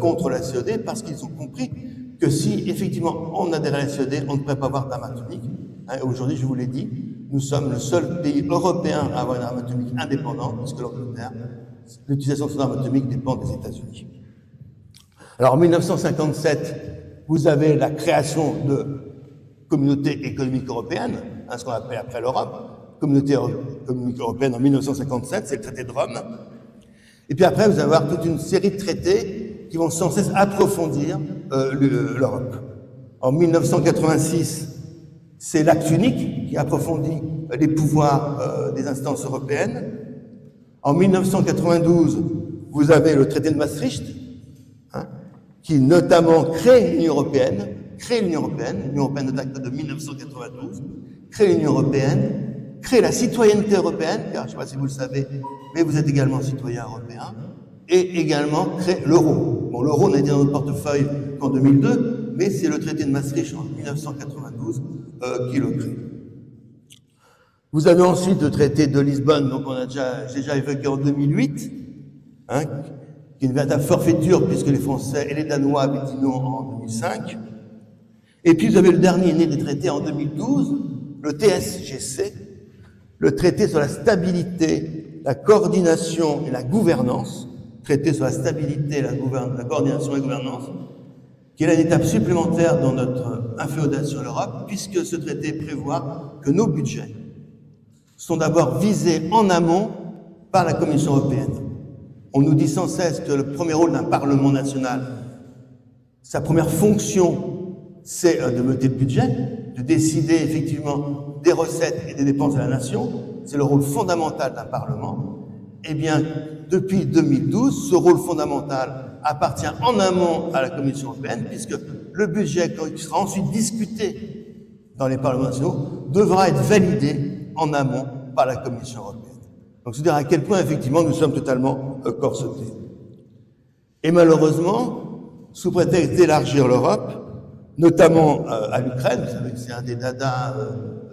contre la CED, parce qu'ils ont compris que si effectivement on adhérait à la CED, on ne pourrait pas avoir d'arme atomique. Aujourd'hui, je vous l'ai dit, nous sommes le seul pays européen à avoir une arme atomique indépendante, puisque l'Angleterre, l'utilisation de son arme atomique dépend des États-Unis. Alors en 1957, vous avez la création de Communauté économique européenne, ce qu'on appelle après l'Europe, Communauté économique européenne en 1957, c'est le traité de Rome. Et puis après, vous allez avoir toute une série de traités qui vont sans cesse approfondir l'Europe. En 1986, c'est l'acte unique qui approfondit les pouvoirs des instances européennes. En 1992, vous avez le traité de Maastricht, qui notamment crée l'Union européenne, l'Union européenne date de 1992, crée l'Union européenne, crée la citoyenneté européenne, car je ne sais pas si vous le savez, mais vous êtes également citoyen européen, et également crée l'euro. Bon, l'euro n'a été dans notre portefeuille qu'en 2002, mais c'est le traité de Maastricht en 1992 qui le crée. Vous avez ensuite le traité de Lisbonne, donc on a déjà évoqué en 2008, qui est une véritable forfaiture, puisque les Français et les Danois avaient dit non en 2005. Et puis vous avez le dernier né des traités en 2012, le TSGC, le traité sur la stabilité, la coordination et la gouvernance, traité sur la stabilité, la coordination et la gouvernance, qui est là une étape supplémentaire dans notre inféodation à l'Europe, puisque ce traité prévoit que nos budgets sont d'abord visés en amont par la Commission européenne. On nous dit sans cesse que le premier rôle d'un Parlement national, sa première fonction, c'est de voter le budget, de décider effectivement des recettes et des dépenses de la nation. C'est le rôle fondamental d'un Parlement. Eh bien, depuis 2012, ce rôle fondamental appartient en amont à la Commission européenne, puisque le budget qui sera ensuite discuté dans les parlements nationaux devra être validé en amont par la Commission européenne. Donc, c'est-à-dire à quel point, effectivement, nous sommes totalement corsetés. Et malheureusement, sous prétexte d'élargir l'Europe, notamment à l'Ukraine, vous savez que c'est un des dadas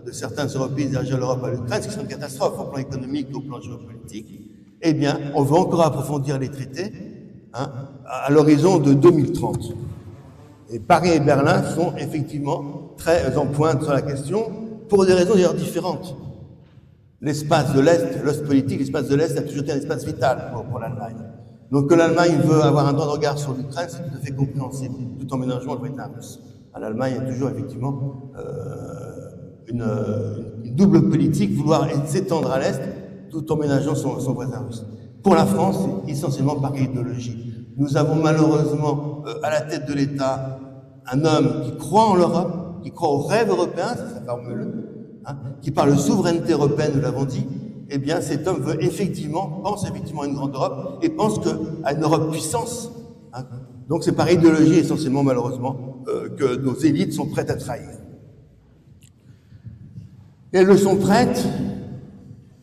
de certains Européens d'élargir l'Europe à l'Ukraine, c'est une catastrophe au plan économique et au plan géopolitique, eh bien, on veut encore approfondir les traités à l'horizon de 2030. Et Paris et Berlin sont effectivement très en pointe sur la question, pour des raisons d'ailleurs différentes. L'espace de l'Est, l'Ostpolitique, l'espace de l'Est a toujours été un espace vital pour l'Allemagne. Donc que l'Allemagne veut avoir un temps de regard sur l'Ukraine, c'est tout à fait compréhensible, tout en ménageant le voisin russe. L'Allemagne a toujours effectivement une double politique, vouloir s'étendre à l'Est, tout en ménageant son voisin russe. Pour la France, c'est essentiellement par idéologie. Nous avons malheureusement à la tête de l'État un homme qui croit en l'Europe, qui croit au rêve européen, c'est sa formule, qui parle de souveraineté européenne, nous l'avons dit. Eh bien, cet homme pense effectivement à une grande Europe et pense à une Europe puissance. Donc c'est par idéologie essentiellement, malheureusement, que nos élites sont prêtes à trahir. Et elles le sont prêtes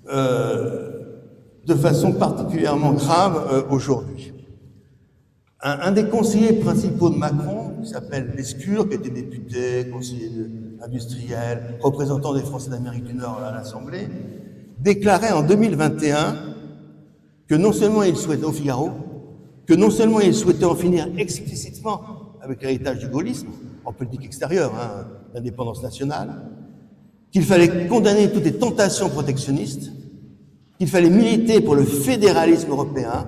de façon particulièrement grave aujourd'hui. Un des conseillers principaux de Macron, qui s'appelle Lescure, qui était député, conseiller industriel, représentant des Français d'Amérique du Nord à l'Assemblée, déclarait en 2021 que non seulement il souhaitait, au Figaro, que non seulement il souhaitait en finir explicitement avec l'héritage du gaullisme, en politique extérieure, l'indépendance nationale, qu'il fallait condamner toutes les tentations protectionnistes, qu'il fallait militer pour le fédéralisme européen,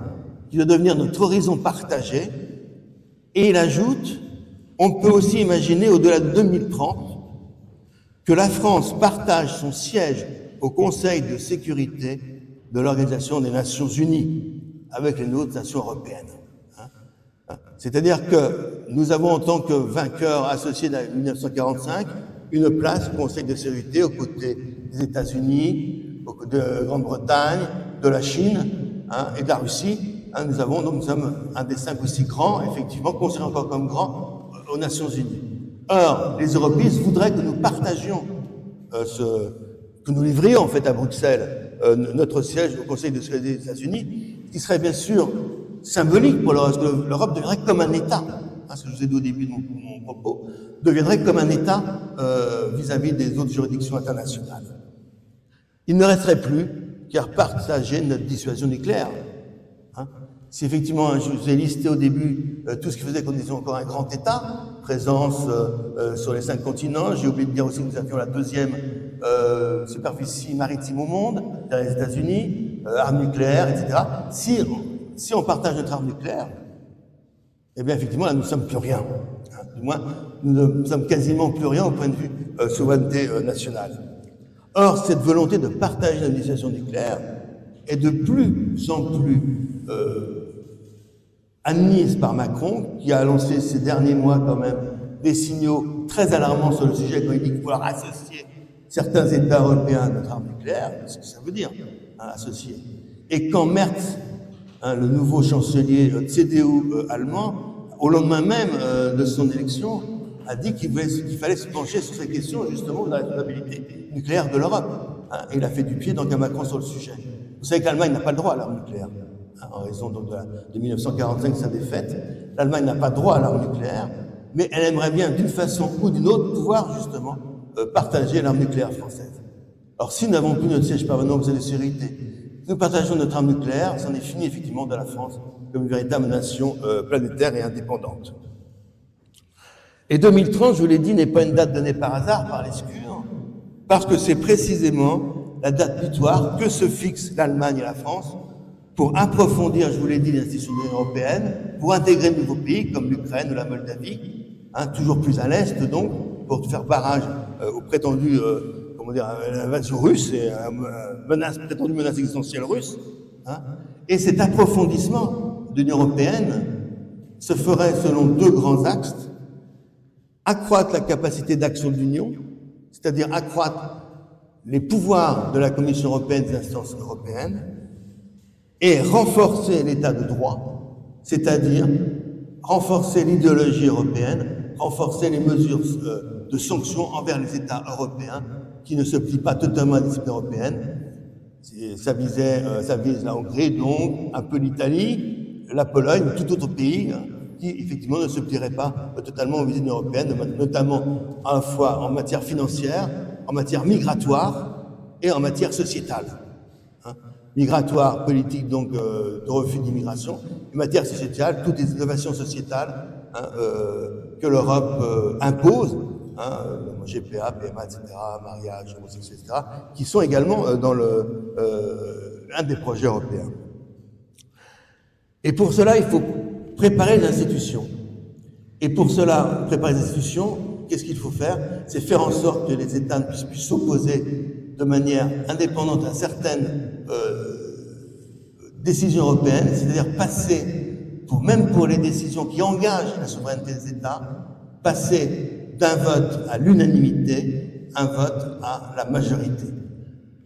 qui doit devenir notre horizon partagé, et il ajoute, on peut aussi imaginer au-delà de 2030 que la France partage son siège au Conseil de sécurité de l'Organisation des Nations Unies avec les autres nations européennes. C'est-à-dire que nous avons, en tant que vainqueurs associés de 1945, une place au Conseil de sécurité aux côtés des États-Unis, de Grande-Bretagne, de la Chine et de la Russie. Nous sommes un des 5 ou 6 grands, effectivement, considérés encore comme grands aux Nations Unies. Or, les européistes voudraient que nous partagions que nous livrions en fait à Bruxelles notre siège au Conseil de sécurité des États-Unis, qui serait bien sûr symbolique pour l'Europe, parce que l'Europe deviendrait comme un État, ce que je vous ai dit au début de mon propos, deviendrait comme un État vis-à-vis des autres juridictions internationales. Il ne resterait plus qu'à partager notre dissuasion nucléaire. Si effectivement, je vous ai listé au début tout ce qui faisait qu'on était encore un grand État, présence sur les 5 continents, j'ai oublié de dire aussi que nous avions la 2e superficie maritime au monde, derrière les États-Unis, armes nucléaires, etc. Si on partage notre arme nucléaire, eh bien effectivement, là, nous ne sommes plus rien. Du moins, nous ne sommes quasiment plus rien au point de vue souveraineté nationale. Or, cette volonté de partager la dissuasion nucléaire est de plus en plus admise par Macron, qui a lancé ces derniers mois quand même des signaux très alarmants sur le sujet quand il dit qu'il faut associer certains États européens à notre arme nucléaire, ce que ça veut dire, associer. Et quand Merz, le nouveau chancelier CDU allemand, au lendemain même de son élection, a dit qu'il fallait se pencher sur ces questions justement de la responsabilité nucléaire de l'Europe. Et il a fait du pied donc à Macron sur le sujet. Vous savez que l'Allemagne n'a pas le droit à l'arme nucléaire. En raison donc de 1945, sa défaite, l'Allemagne n'a pas droit à l'arme nucléaire, mais elle aimerait bien, d'une façon ou d'une autre, pouvoir justement partager l'arme nucléaire française. Alors, si nous n'avons plus notre siège permanent au Conseil de sécurité, si nous partageons notre arme nucléaire, c'en est fini effectivement de la France comme une véritable nation planétaire et indépendante. Et 2030, je vous l'ai dit, n'est pas une date donnée par hasard par Lescure, parce que c'est précisément la date butoir que se fixent l'Allemagne et la France pour approfondir, je vous l'ai dit, les institutions de l'Union européenne, pour intégrer de nouveaux pays comme l'Ukraine ou la Moldavie, toujours plus à l'est donc, pour faire barrage aux prétendus comment dire, l'invasion russe et prétendue menace existentielle russe. Hein, et cet approfondissement de l'Union européenne se ferait selon deux grands axes. Accroître la capacité d'action de l'Union, c'est-à-dire accroître les pouvoirs de la Commission européenne et des instances européennes, et renforcer l'état de droit, c'est-à-dire renforcer l'idéologie européenne, renforcer les mesures de sanctions envers les États européens qui ne se plient pas totalement à la discipline européenne. Ça vise la Hongrie, donc un peu l'Italie, la Pologne, ou tout autre pays qui, effectivement, ne se plierait pas totalement aux visées européennes, notamment à la fois en matière financière, en matière migratoire et en matière sociétale. Migratoire, politique, donc, de refus d'immigration, et matière sociétale, toutes les innovations sociétales que l'Europe impose, GPA, PMA, etc., mariage, homosexuel, etc., qui sont également dans un des projets européens. Et pour cela, il faut préparer les institutions. Et pour cela, préparer les institutions, qu'est-ce qu'il faut faire? C'est faire en sorte que les États ne puissent plus s'opposer de manière indépendante à certaines décisions européennes, c'est-à-dire passer, même pour les décisions qui engagent la souveraineté des États, passer d'un vote à l'unanimité, un vote à la majorité.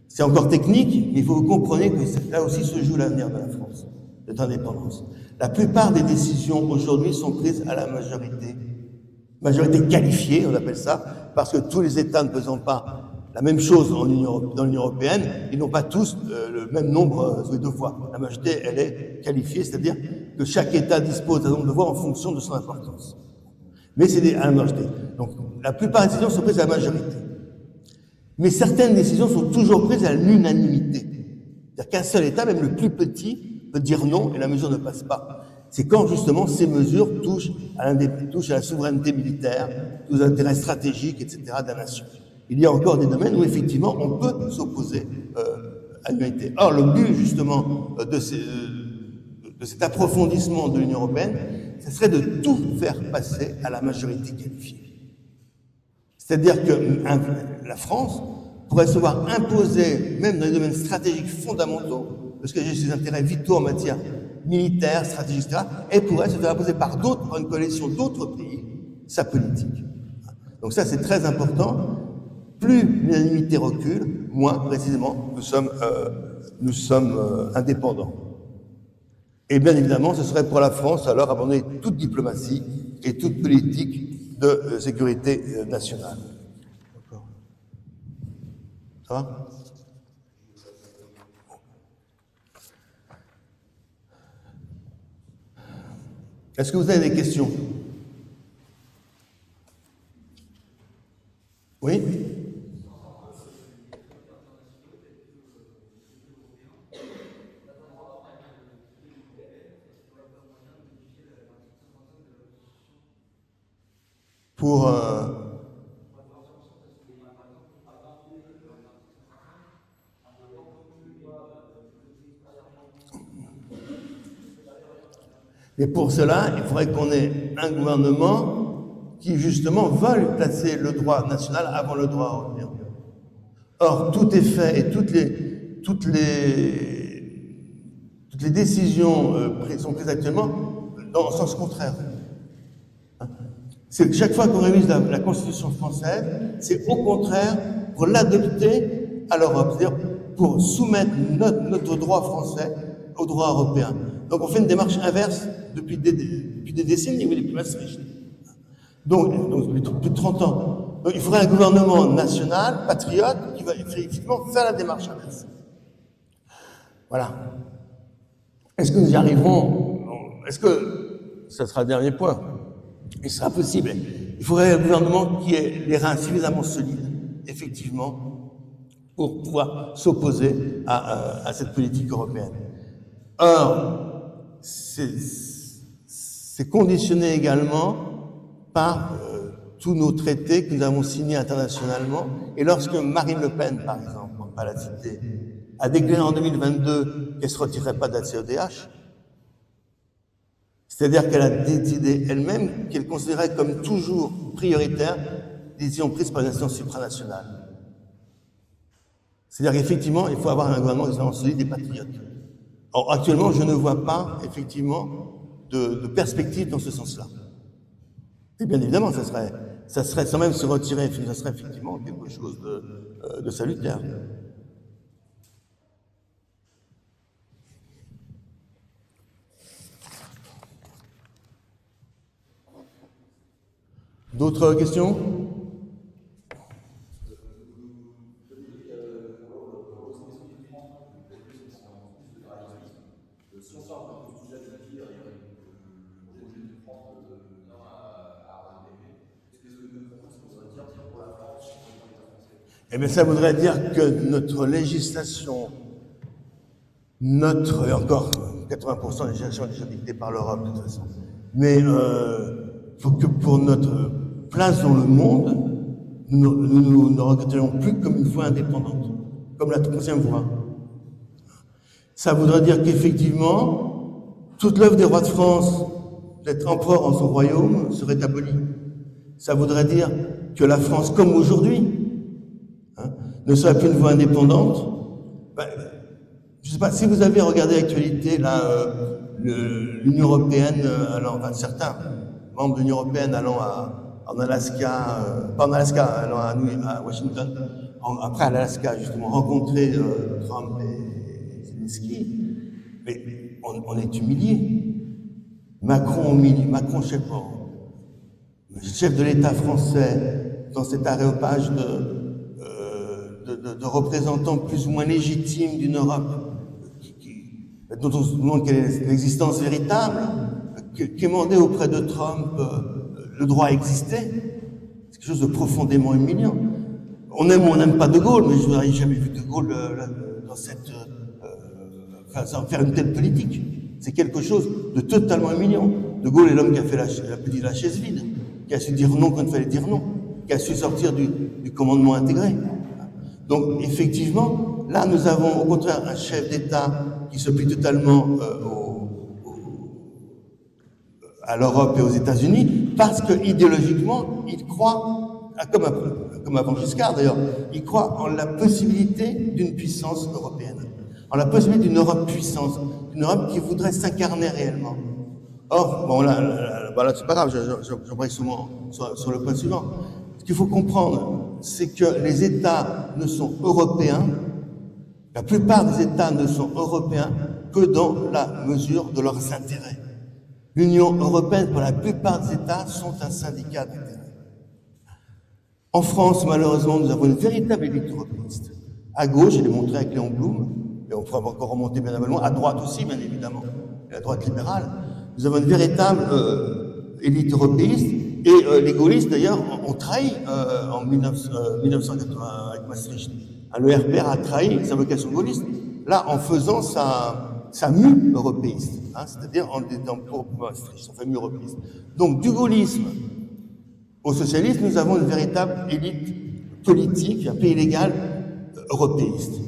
C'est encore technique, mais il faut que vous compreniez que là aussi se joue l'avenir de la France, de notre indépendance. La plupart des décisions aujourd'hui sont prises à la majorité qualifiée, on appelle ça, parce que tous les États ne faisant pas la même chose dans l'Union européenne, ils n'ont pas tous le même nombre de voix. La majorité, elle est qualifiée, c'est-à-dire que chaque État dispose d'un nombre de voix en fonction de son importance. Mais c'est à la majorité. Donc, la plupart des décisions sont prises à la majorité. Mais certaines décisions sont toujours prises à l'unanimité. C'est-à-dire qu'un seul État, même le plus petit, peut dire non et la mesure ne passe pas. C'est quand, justement, ces mesures touchent à la souveraineté militaire, aux intérêts stratégiques, etc., de la nation. Il y a encore des domaines où, effectivement, on peut s'opposer à l'unité. Or, le but, justement, de cet approfondissement de l'Union européenne, ce serait de tout faire passer à la majorité qualifiée. C'est-à-dire que la France pourrait se voir imposer, même dans les domaines stratégiques fondamentaux, parce que j'ai ses intérêts vitaux en matière militaire, stratégique, etc., et pourrait se faire imposer par une coalition d'autres pays, sa politique. Donc ça, c'est très important. Plus l'unanimité recule, moins, précisément, nous sommes indépendants. Et bien évidemment, ce serait pour la France, alors, abandonner toute diplomatie et toute politique de sécurité nationale. D'accord. Ça va? Est-ce que vous avez des questions? Oui? Pour et pour cela, il faudrait qu'on ait un gouvernement qui, justement, veuille placer le droit national avant le droit européen. Or, tout est fait et toutes les décisions sont prises actuellement dans le sens contraire. C'est que chaque fois qu'on révise la Constitution française, c'est au contraire pour l'adopter à l'Europe, c'est-à-dire pour soumettre notre droit français au droit européen. Donc on fait une démarche inverse depuis des décennies, oui, depuis Maastricht. Donc depuis plus de 30 ans. Donc il faudrait un gouvernement national, patriote, qui va effectivement faire la démarche inverse. Voilà. Est-ce que nous y arriverons? Est-ce que ça sera le dernier point? Il sera possible. Il faudrait un gouvernement qui ait les reins suffisamment solides, effectivement, pour pouvoir s'opposer à cette politique européenne. Or, c'est conditionné également par tous nos traités que nous avons signés internationalement. Et lorsque Marine Le Pen, par exemple, on ne va pas la citer, a déclaré en 2022 qu'elle ne se retirerait pas de la CEDH, c'est-à-dire qu'elle a décidé elle-même qu'elle considérait comme toujours prioritaire les décisions prises par les instances supranationales. C'est-à-dire qu'effectivement, il faut avoir un gouvernement extrêmement solide et patriote. Or, actuellement, je ne vois pas, effectivement, de perspective dans ce sens-là. Et bien évidemment, ça serait sans même se retirer, ça serait effectivement quelque chose de salutaire. D'autres questions? Eh bien, ça voudrait dire que notre législation, et encore 80% des législations sont déjà dictées par l'Europe de toute façon, mais faut que pour notre place dans le monde, nous ne reconnaissons plus comme une voie indépendante, comme la troisième voie. Ça voudrait dire qu'effectivement, toute l'œuvre des rois de France d'être empereur en son royaume serait abolie. Ça voudrait dire que la France, comme aujourd'hui, ne serait plus une voie indépendante. Je ne sais pas si vous avez regardé l'actualité, là, l'Union européenne, enfin certains membres de l'Union européenne allant en Alaska, pas en Alaska, allant à Washington, après à l'Alaska justement, rencontrer Trump et Zelensky, mais on est humilié. Macron humilie, Macron chef de l'État français, dans cet aréopage de représentants plus ou moins légitimes d'une Europe, dont on se demande quelle est l'existence véritable, qui est demandé auprès de Trump le droit à exister. C'est quelque chose de profondément humiliant. On aime ou on n'aime pas De Gaulle, mais je n'aurais jamais vu De Gaulle dans cette, faire une telle politique. C'est quelque chose de totalement humiliant. De Gaulle est l'homme qui a fait la chaise vide, qui a su dire non quand il fallait dire non, qui a su sortir du commandement intégré. Donc, effectivement, là, nous avons au contraire un chef d'État qui se plie totalement à l'Europe et aux États-Unis, parce que idéologiquement, il croit, comme avant Giscard d'ailleurs, il croit en la possibilité d'une puissance européenne, en la possibilité d'une Europe puissance, d'une Europe qui voudrait s'incarner réellement. Or, bon là c'est pas grave, j'embraye sur le point suivant. Ce qu'il faut comprendre, c'est que les États ne sont européens, la plupart des États ne sont européens que dans la mesure de leurs intérêts. L'Union européenne, pour la plupart des États, sont un syndicat d'intérêts. En France, malheureusement, nous avons une véritable élite européiste. À gauche, je l'ai montré avec Léon Blum, et on pourra encore remonter bien loin, à droite aussi, bien évidemment, et la droite libérale. Nous avons une véritable élite européiste, et les gaullistes, d'ailleurs, ont trahi en 1980 avec Maastricht. Le RPR a trahi sa vocation gaulliste, là, en faisant sa mue européiste, c'est-à-dire en étant pour Maastricht, sa famille européiste. Donc, du gaullisme au socialisme, nous avons une véritable élite politique, un pays légal européiste.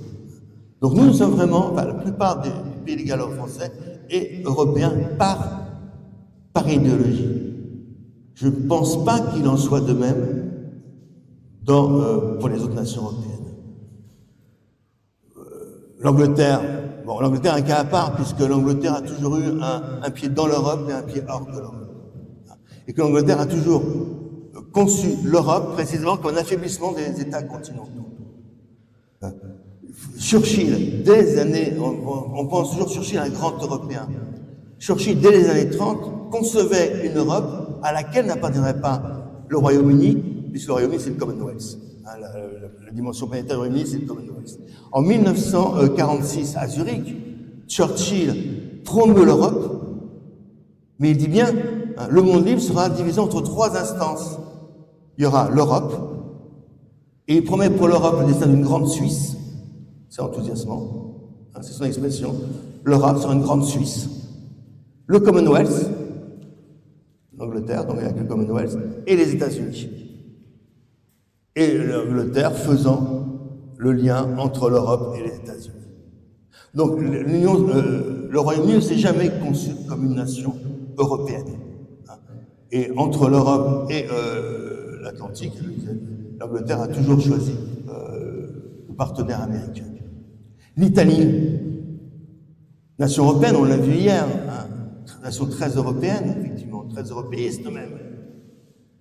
Donc, nous sommes vraiment, la plupart des pays légaux français et européens par idéologie. Je ne pense pas qu'il en soit de même pour les autres nations européennes. L'Angleterre a un cas à part, puisque l'Angleterre a toujours eu un pied dans l'Europe et un pied hors de l'Europe. Et que l'Angleterre a toujours conçu l'Europe précisément comme un affaiblissement des États continentaux. Churchill, dès les années, on pense toujours Churchill un grand Européen. Churchill, dès les années 30, concevait une Europe à laquelle n'appartiendrait pas le Royaume-Uni, puisque le Royaume-Uni, c'est le Commonwealth. La dimension planétaire du Royaume-Uni, c'est le Commonwealth. En 1946, à Zurich, Churchill promeut l'Europe, mais il dit bien, le monde libre sera divisé entre 3 instances. Il y aura l'Europe, et il promet pour l'Europe le destin d'une grande Suisse. C'est enthousiasmant, c'est son expression. L'Europe sera une grande Suisse. Le Commonwealth, l'Angleterre, donc il n'y a que le Commonwealth, et les États-Unis. Et l'Angleterre faisant le lien entre l'Europe et les États-Unis. Donc le Royaume-Uni ne s'est jamais conçu comme une nation européenne. Et entre l'Europe et l'Atlantique, l'Angleterre a toujours choisi de partenaires américains. L'Italie, nation européenne, on l'a vu hier, hein, nation très européenne, effectivement, très européiste même.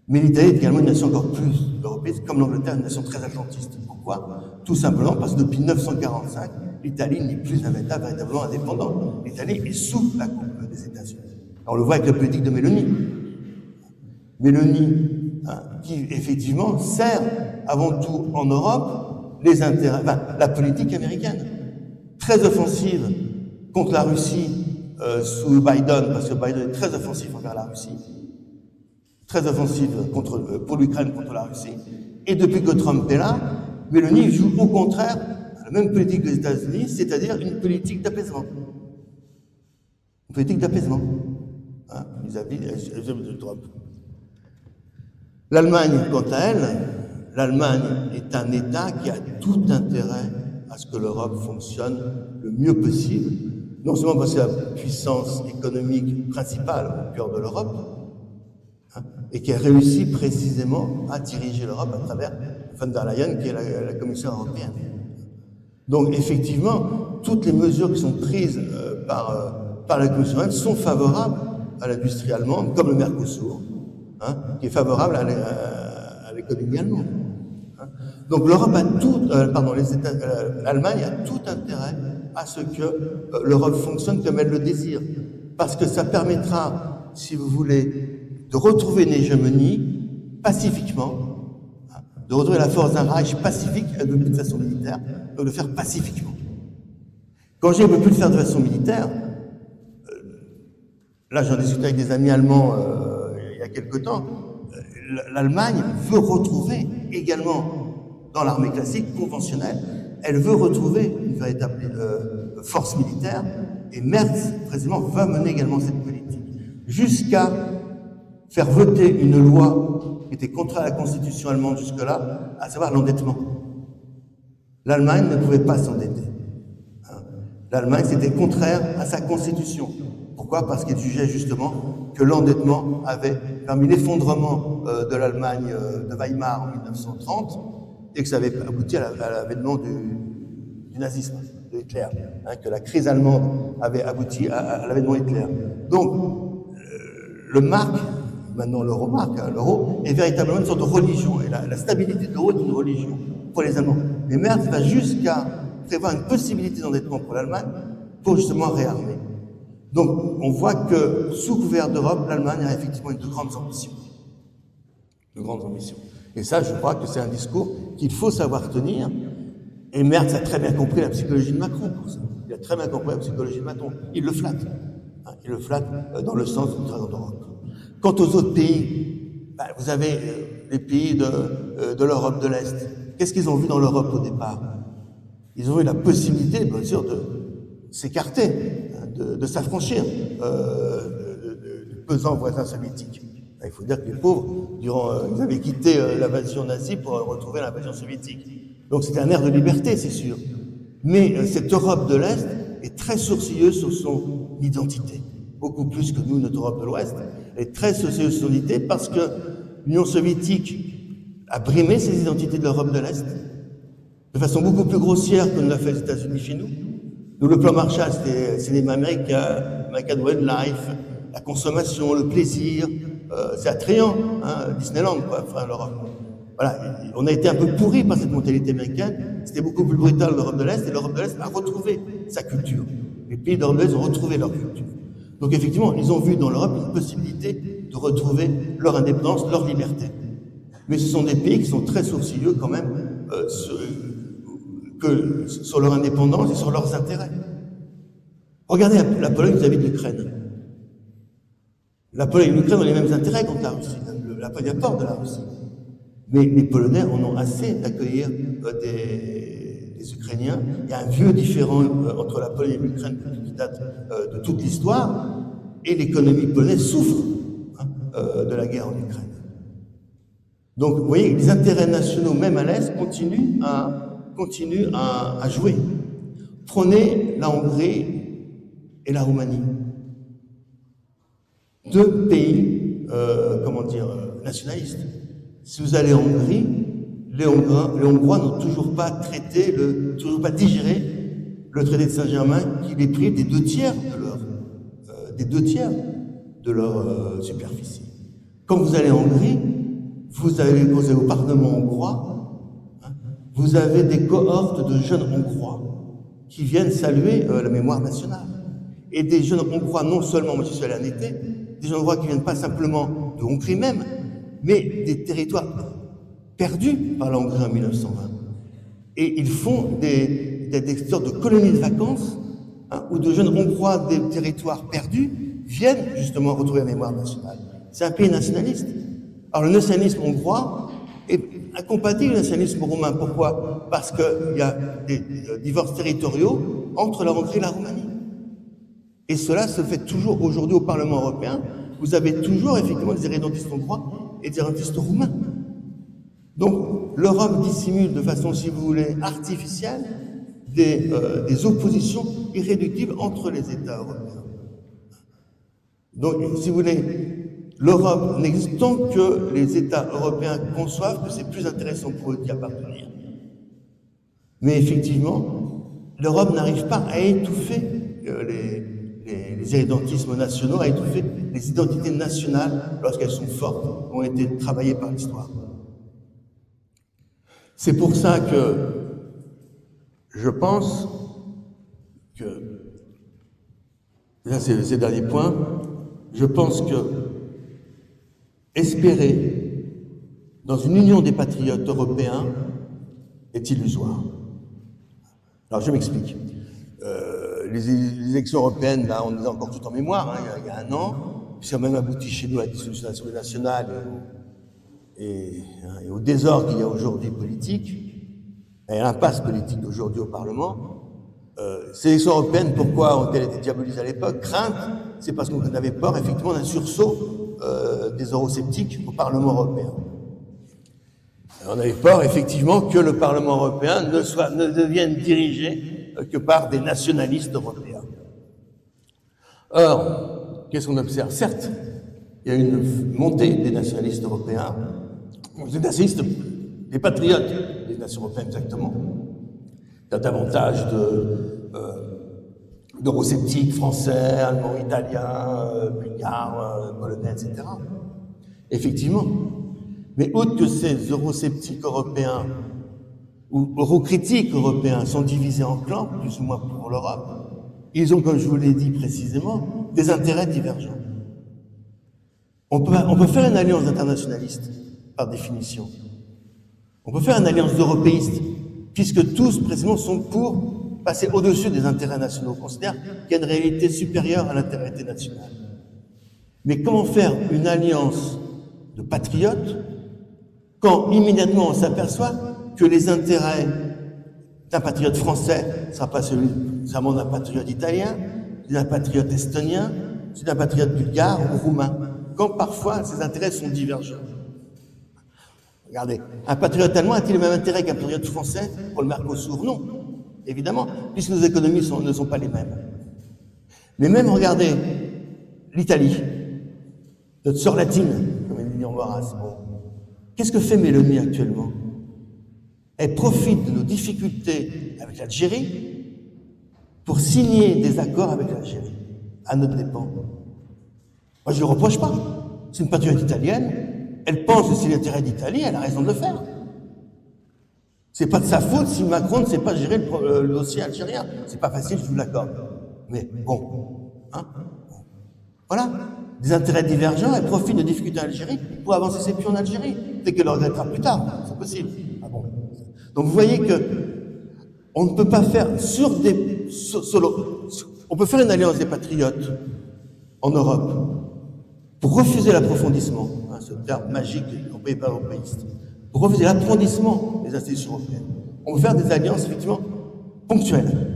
Mais l'Italie est également une nation encore plus européiste, comme l'Angleterre, une nation très atlantiste. Pourquoi? Tout simplement parce que depuis 1945, l'Italie n'est plus un État véritablement indépendant. L'Italie est sous la coupe des États-Unis. On le voit avec la politique de Meloni. Meloni, hein, qui effectivement sert avant tout en Europe les intérêts, enfin, la politique américaine, très offensive contre la Russie sous Biden, parce que Biden est très offensif envers la Russie, très offensive pour l'Ukraine contre la Russie. Et depuis que Trump est là, Meloni joue au contraire la même politique des États-Unis, c'est-à-dire une politique d'apaisement. Une politique d'apaisement, hein, vis-à-vis de Trump. L'Allemagne, quant à elle, l'Allemagne est un État qui a tout intérêt à ce que l'Europe fonctionne le mieux possible, non seulement parce que c'est la puissance économique principale au cœur de l'Europe, hein, et qui a réussi précisément à diriger l'Europe à travers von der Leyen, qui est la Commission européenne. Donc effectivement, toutes les mesures qui sont prises par la Commission européenne sont favorables à l'industrie allemande, comme le Mercosur, hein, qui est favorable à l'économie allemande. Hein. Donc l'Europe a tout, l'Allemagne a tout intérêt à ce que l'Europe fonctionne comme elle le désire, parce que ça permettra, si vous voulez, de retrouver une hégémonie pacifiquement, hein, de retrouver la force d'un Reich pacifique, elle ne veut plus de façon militaire, donc de le faire pacifiquement. Quand je ne peux plus le faire de façon militaire, là j'en discutais avec des amis allemands il y a quelque temps, l'Allemagne veut retrouver également dans l'armée classique, conventionnelle, elle veut retrouver une véritable force militaire, et Merz, précisément, va mener également cette politique, jusqu'à faire voter une loi qui était contraire à la constitution allemande jusque-là, à savoir l'endettement. L'Allemagne ne pouvait pas s'endetter. Hein. L'Allemagne, c'était contraire à sa constitution. Pourquoi? Parce qu'elle jugeait justement que l'endettement avait permis l'effondrement de l'Allemagne de Weimar en 1930 et que ça avait abouti à l'avènement du nazisme, de Hitler, hein, que la crise allemande avait abouti à l'avènement Hitler. Donc, le mark, maintenant l'euro-mark, hein, l'euro, est véritablement une sorte de religion, et la stabilité de l'euro est une religion pour les Allemands. Mais Merz va jusqu'à prévoir une possibilité d'endettement pour l'Allemagne pour justement réarmer. Donc, on voit que, sous couvert d'Europe, l'Allemagne a effectivement de grandes ambitions. De grandes ambitions. Et ça, je crois que c'est un discours qu'il faut savoir tenir. Et Merz a très bien compris la psychologie de Macron pour ça. Il a très bien compris la psychologie de Macron. Il le flatte. Hein, il le flatte dans le sens d'une très grande Europe. Quant aux autres pays, vous avez les pays de l'Europe de l'Est. Qu'est-ce qu'ils ont vu dans l'Europe au départ? Ils ont eu la possibilité, bien sûr, de s'écarter, de s'affranchir du pesant voisin soviétique. Il faut dire que les pauvres, ils avaient quitté l'invasion nazie pour retrouver l'invasion soviétique. Donc c'était un air de liberté, c'est sûr. Mais cette Europe de l'Est est très sourcilleuse sur son identité, beaucoup plus que nous, notre Europe de l'Ouest. Elle est très sourcilleuse sur son identité parce que l'Union soviétique a brimé ses identités de l'Europe de l'Est de façon beaucoup plus grossière que ne l'a fait les États-Unis chez nous. Nous, le plan Marshall, c'était le cinéma américain, American Wildlife, la consommation, le plaisir, c'est attrayant, hein, Disneyland, quoi, enfin, l'Europe. Voilà, on a été un peu pourris par cette mentalité américaine, c'était beaucoup plus brutal l'Europe de l'Est, et l'Europe de l'Est a retrouvé sa culture. Les pays d'Europe de l'Est ont retrouvé leur culture. Donc effectivement, ils ont vu dans l'Europe une possibilité de retrouver leur indépendance, leur liberté. Mais ce sont des pays qui sont très sourcilleux quand même sur leur indépendance et sur leurs intérêts. Regardez la Pologne vis-à-vis de l'Ukraine. La Pologne et l'Ukraine ont les mêmes intérêts contre la Russie. La Pologne a peur de la Russie. Mais les Polonais en ont assez d'accueillir des Ukrainiens. Il y a un vieux différend entre la Pologne et l'Ukraine qui date de toute l'histoire. Et l'économie polonaise souffre de la guerre en Ukraine. Donc, vous voyez, les intérêts nationaux, même à l'Est, continuent à jouer. Prenez la Hongrie et la Roumanie. Deux pays, nationalistes. Si vous allez en Hongrie, les Hongrois n'ont toujours pas digéré le traité de Saint-Germain qui les prive des 2/3 de leur superficie. Quand vous allez en Hongrie, vous allez au Parlement hongrois, hein, vous avez des cohortes de jeunes Hongrois qui viennent saluer la mémoire nationale. Et des jeunes Hongrois, non seulement, moi je suis allé en été, des jeunes Hongrois qui viennent pas simplement de Hongrie même, mais des territoires perdus par la Hongrie en 1920. Et ils font des sortes de colonies de vacances, hein, où de jeunes Hongrois des territoires perdus viennent justement retrouver la mémoire nationale. C'est un pays nationaliste. Alors le nationalisme hongrois est incompatible avec le nationalisme roumain. Pourquoi? Parce qu'il y a des divorces territoriaux entre la Hongrie et la Roumanie. Et cela se fait toujours aujourd'hui au Parlement européen. Vous avez toujours effectivement des irrédentistes hongrois et des irrédentistes roumains. Donc l'Europe dissimule de façon, si vous voulez, artificielle des oppositions irréductibles entre les États européens. Donc, si vous voulez, l'Europe n'existe tant que les États européens conçoivent que c'est plus intéressant pour eux d'y appartenir. Mais effectivement, l'Europe n'arrive pas à étouffer les irrédentismes nationaux, à étouffer les identités nationales lorsqu'elles sont fortes, ont été travaillées par l'histoire. C'est pour ça que je pense que, là c'est le dernier point, je pense que espérer dans une union des patriotes européens est illusoire. Alors je m'explique. Les élections européennes, là, on les a encore tout en mémoire, hein, il y a un an, puis ça a même abouti chez nous à la dissolution de l'Assemblée nationale et au désordre qu'il y a aujourd'hui politique, et à l'impasse politique d'aujourd'hui au Parlement. Ces élections européennes, pourquoi ont-elles été diabolisées à l'époque? Crainte, c'est parce qu'on avait peur effectivement d'un sursaut des eurosceptiques au Parlement européen. On avait peur effectivement que le Parlement européen ne devienne dirigé que par des nationalistes européens. Or, qu'est-ce qu'on observe? Certes, il y a une montée des nationalistes européens, des nationalistes, des patriotes des nations européennes exactement. Il y a davantage d'eurosceptiques français, allemands, italiens, bulgares, polonais, etc. Effectivement. Mais outre que ces eurosceptiques européens ou eurocritiques européens sont divisés en clans, plus ou moins pour l'Europe, ils ont, comme je vous l'ai dit précisément, des intérêts divergents. On peut faire une alliance internationaliste, par définition. On peut faire une alliance d'européistes, puisque tous, précisément, sont pour passer au-dessus des intérêts nationaux. On considère qu'il y a une réalité supérieure à l'intérêt national. Mais comment faire une alliance de patriotes quand immédiatement on s'aperçoit que les intérêts d'un patriote français ne sera pas celui d'un patriote italien, d'un patriote estonien, d'un patriote bulgare ou roumain, quand parfois ces intérêts sont divergents. Regardez, un patriote allemand a-t-il le même intérêt qu'un patriote français pour le Mercosur? Non, évidemment, puisque nos économies ne sont pas les mêmes. Mais même, regardez, l'Italie, notre sœur latine, comme il dit Embarras. Qu'est-ce que fait Mélanie actuellement? Elle profite de nos difficultés avec l'Algérie pour signer des accords avec l'Algérie, à notre dépens. Moi, je ne le reproche pas. C'est une patriote italienne. Elle pense que c'est l'intérêt d'Italie, elle a raison de le faire. C'est pas de sa faute si Macron ne sait pas gérer le dossier algérien. C'est pas facile, je vous l'accorde. Mais bon, hein, voilà. Des intérêts divergents, elle profite de difficultés en Algérie pour avancer ses pieds en Algérie. Peut-être qu'elle le regrettera plus tard, c'est possible. Ah bon. Donc vous voyez que on ne peut pas faire on peut faire une alliance des patriotes en Europe pour refuser l'approfondissement, hein, ce terme magique qu'on ne paye pas européiste, pour refuser l'approfondissement des institutions européennes. On peut faire des alliances effectivement ponctuelles.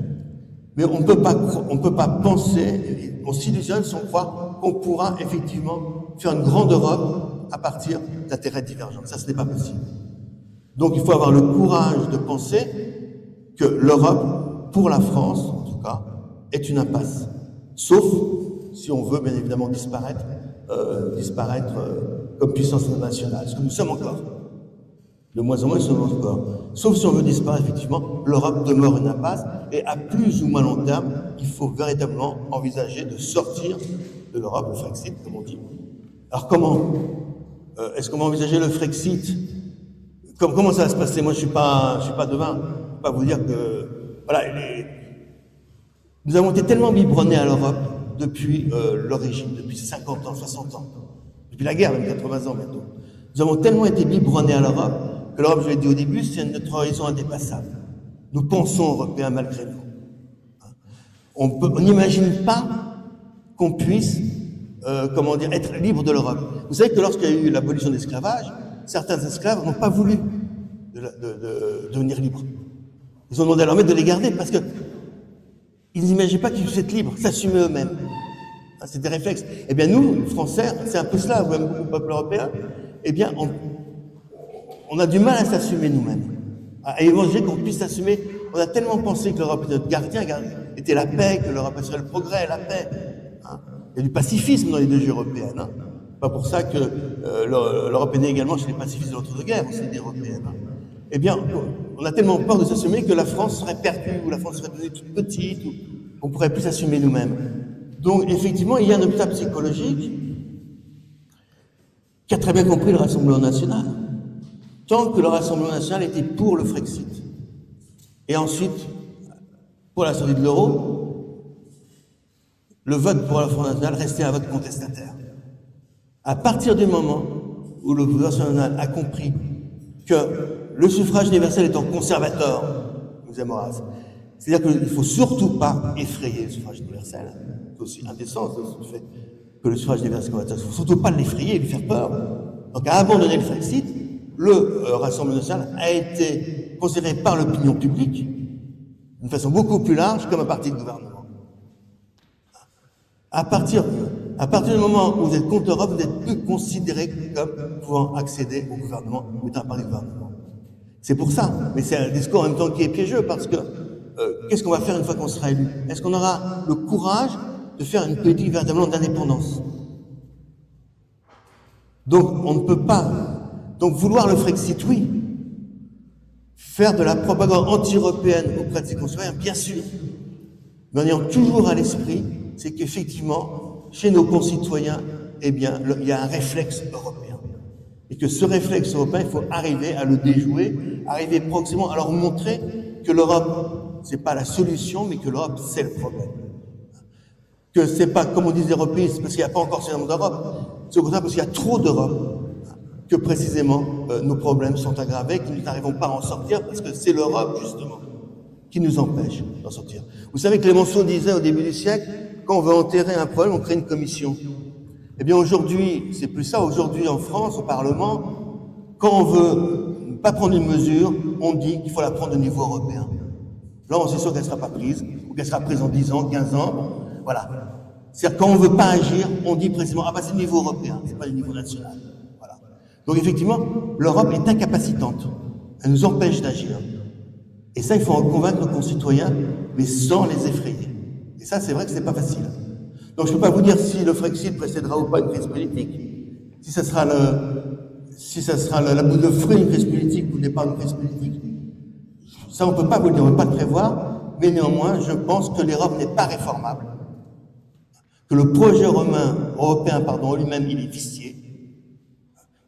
Mais on ne peut pas penser, on s'illusionne si on croit qu'on pourra effectivement faire une grande Europe à partir d'intérêts divergents. Ça, ce n'est pas possible. Donc, il faut avoir le courage de penser que l'Europe, pour la France, en tout cas, est une impasse. Sauf si on veut, bien évidemment, disparaître comme puissance nationale, ce que nous sommes encore. De moins en moins, ils sont encore. Sauf si on veut disparaître, effectivement, l'Europe demeure une impasse, et à plus ou moins long terme, il faut véritablement envisager de sortir de l'Europe, le Frexit, comme on dit. Alors comment est-ce qu'on va envisager le Frexit? Comment ça va se passer? Moi, je suis pas devin. Je ne peux pas vous dire que... Voilà, nous avons été tellement biberonnés à l'Europe depuis l'origine, depuis 50 ans, 60 ans, depuis la guerre, même 80 ans bientôt. Nous avons tellement été biberonnés à l'Europe que l'Europe, je l'ai dit au début, c'est notre horizon indépassable. Nous pensons européens malgré nous. On n'imagine pas qu'on puisse, être libre de l'Europe. Vous savez que lorsqu'il y a eu l'abolition de l'esclavage, certains esclaves n'ont pas voulu devenir libres. Ils ont demandé à leur maître de les garder parce que ils n'imaginaient pas qu'ils puissent être libres, s'assumer eux-mêmes. C'est des réflexes. Eh bien, nous, Français, c'est un peu cela, ou même beaucoup de peuples européens, eh bien, on a du mal à s'assumer nous-mêmes, à imaginer qu'on puisse s'assumer. On a tellement pensé que l'Europe était notre gardien, était la paix, que l'Europe assurait le progrès, la paix. Il y a du pacifisme dans l'idéologie européenne. Pas pour ça que l'Europe est née également chez les pacifistes de l'entre-deux-guerres, aussi l'idée européenne. Eh bien, on a tellement peur de s'assumer que la France serait perdue, ou la France serait devenue toute petite, ou on ne pourrait plus s'assumer nous-mêmes. Donc, effectivement, il y a un obstacle psychologique qui a très bien compris le Rassemblement national. Tant que le Rassemblement national était pour le Frexit, et ensuite pour la sortie de l'euro, le vote pour la France nationale restait un vote contestataire. À partir du moment où le Rassemblement national a compris que le suffrage universel étant conservateur, nous aimons, c'est-à-dire qu'il ne faut surtout pas effrayer le suffrage universel. C'est aussi indécent, le fait que le suffrage universel conservateur, il ne faut surtout pas l'effrayer et lui faire peur. Donc, à abandonner le Frexit, le Rassemblement national a été considéré par l'opinion publique d'une façon beaucoup plus large comme un parti de gouvernement. À partir du moment où vous êtes contre l'Europe, vous n'êtes plus considéré comme pouvant accéder au gouvernement ou étant un parti de gouvernement. C'est pour ça, mais c'est un discours en même temps qui est piégeux parce que qu'est-ce qu'on va faire une fois qu'on sera élu? Est-ce qu'on aura le courage de faire une politique véritablement d'indépendance? Donc on ne peut pas. Donc vouloir le Frexit, oui. Faire de la propagande anti-européenne auprès de ses concitoyens, bien sûr. Mais en ayant toujours à l'esprit, c'est qu'effectivement, chez nos concitoyens, eh bien, il y a un réflexe européen. Et que ce réflexe européen, il faut arriver à le déjouer, arriver proximement à leur montrer que l'Europe, c'est pas la solution, mais que l'Europe, c'est le problème. Que c'est pas, comme on dit les européistes, parce qu'il n'y a pas encore suffisamment d'Europe, c'est au contraire parce qu'il y a trop d'Europe, que précisément nos problèmes sont aggravés, que nous n'arrivons pas à en sortir, parce que c'est l'Europe, justement, qui nous empêche d'en sortir. Vous savez, Clémenceau disait au début du siècle, quand on veut enterrer un problème, on crée une commission. Eh bien aujourd'hui, c'est plus ça. Aujourd'hui, en France, au Parlement, quand on veut pas prendre une mesure, on dit qu'il faut la prendre au niveau européen. Là, on est sûr qu'elle ne sera pas prise, ou qu'elle sera prise en 10 ans, 15 ans, bon, voilà. C'est-à-dire, quand on ne veut pas agir, on dit précisément, ah bah c'est le niveau européen, c'est pas le niveau national. Voilà. Donc effectivement, l'Europe est incapacitante. Elle nous empêche d'agir. Et ça, il faut en convaincre nos concitoyens, mais sans les effrayer. Et ça, c'est vrai que c'est pas facile. Donc je ne peux pas vous dire si le Frexit précédera ou pas une crise politique, si ça sera la bout de fruit d'une crise politique ou le départ d'une crise politique. Ça, on ne peut pas vous le dire, on ne peut pas le prévoir, mais néanmoins, je pense que l'Europe n'est pas réformable, que le projet européen lui-même, il est vicié.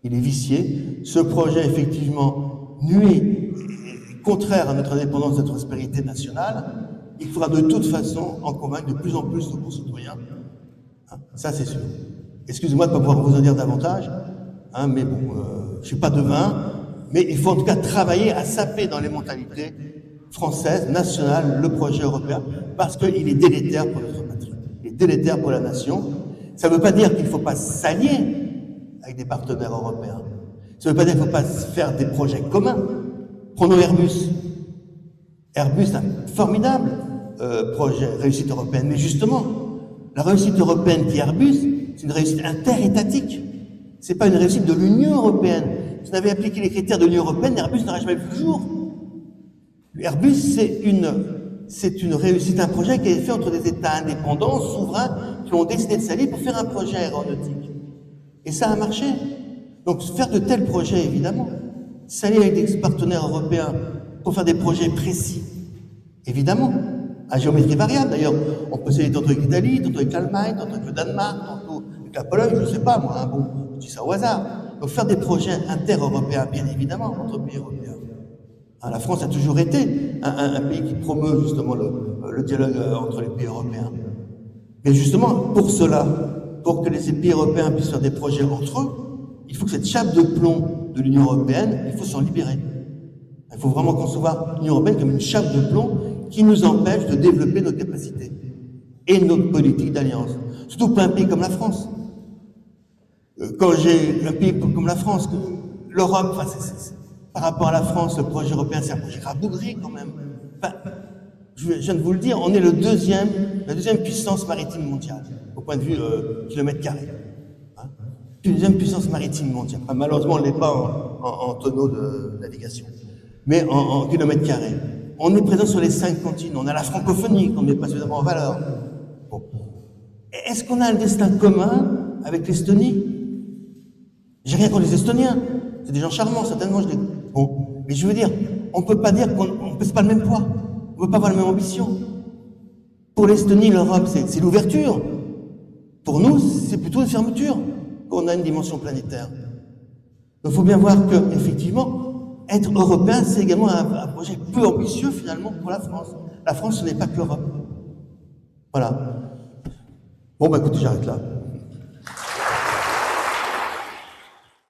Il est vicié. Ce projet, effectivement, nuit, est contraire à notre indépendance, notre prospérité nationale. Il faudra de toute façon en convaincre de plus en plus nos concitoyens. Ça, c'est sûr. Excusez-moi de ne pas pouvoir vous en dire davantage, mais bon, je ne suis pas devin, mais il faut en tout cas travailler à saper dans les mentalités françaises, nationales, le projet européen, parce qu'il est délétère pour notre patrie. Il est délétère pour la nation. Ça ne veut pas dire qu'il ne faut pas s'allier avec des partenaires européens. Ça ne veut pas dire qu'il ne faut pas faire des projets communs. Prenons Airbus. Airbus, c'est un formidable projet, réussite européenne. Mais justement, la réussite européenne qui est Airbus, c'est une réussite interétatique. C'est pas une réussite de l'Union européenne. Si on avait appliqué les critères de l'Union européenne, Airbus n'aurait jamais vu le jour. Airbus, c'est une réussite, un projet qui a été fait entre des États indépendants, souverains, qui ont décidé de s'allier pour faire un projet aéronautique. Et ça a marché. Donc, faire de tels projets, évidemment. s'allier avec des partenaires européens pour faire des projets précis, évidemment, à géométrie variable. D'ailleurs, on peut s'allier tantôt avec l'Italie, tantôt avec l'Allemagne, tantôt avec le Danemark, tantôt avec la Pologne, je ne sais pas, moi, hein, bon, je dis ça au hasard. Donc faire des projets inter-européens, bien évidemment, entre pays européens. Hein, la France a toujours été un pays qui promeut justement le dialogue entre les pays européens. Mais justement, pour cela, pour que les pays européens puissent faire des projets entre eux, il faut que cette chape de plomb de l'Union européenne, il faut s'en libérer. Il faut vraiment concevoir l'Union européenne comme une chape de plomb qui nous empêche de développer nos capacités et notre politique d'alliance. Surtout pour un pays comme la France. Quand j'ai un pays comme la France, l'Europe, enfin, par rapport à la France, le projet européen, c'est un projet rabougri quand même. Enfin, je viens de vous le dire, on est la deuxième puissance maritime mondiale, au point de vue kilomètre carré. Hein, deuxième puissance maritime mondiale. Enfin, malheureusement, on ne l'est pas en tonneau de navigation, mais en kilomètre carré. On est présent sur les 5 continents. On a la francophonie qu'on ne met pas suffisamment en valeur. Bon. Est-ce qu'on a un destin commun avec l'Estonie? J'ai rien contre les Estoniens. C'est des gens charmants, certainement. Bon. Mais je veux dire, on ne peut pas dire qu'on ne pèse pas le même poids. On ne peut pas avoir la même ambition. Pour l'Estonie, l'Europe, c'est l'ouverture. Pour nous, c'est plutôt une fermeture qu'on a une dimension planétaire. Donc il faut bien voir que, effectivement, être européen, c'est également un projet peu ambitieux, finalement, pour la France. La France, ce n'est pas que l'Europe. Voilà. Bon, bah écoutez, j'arrête là.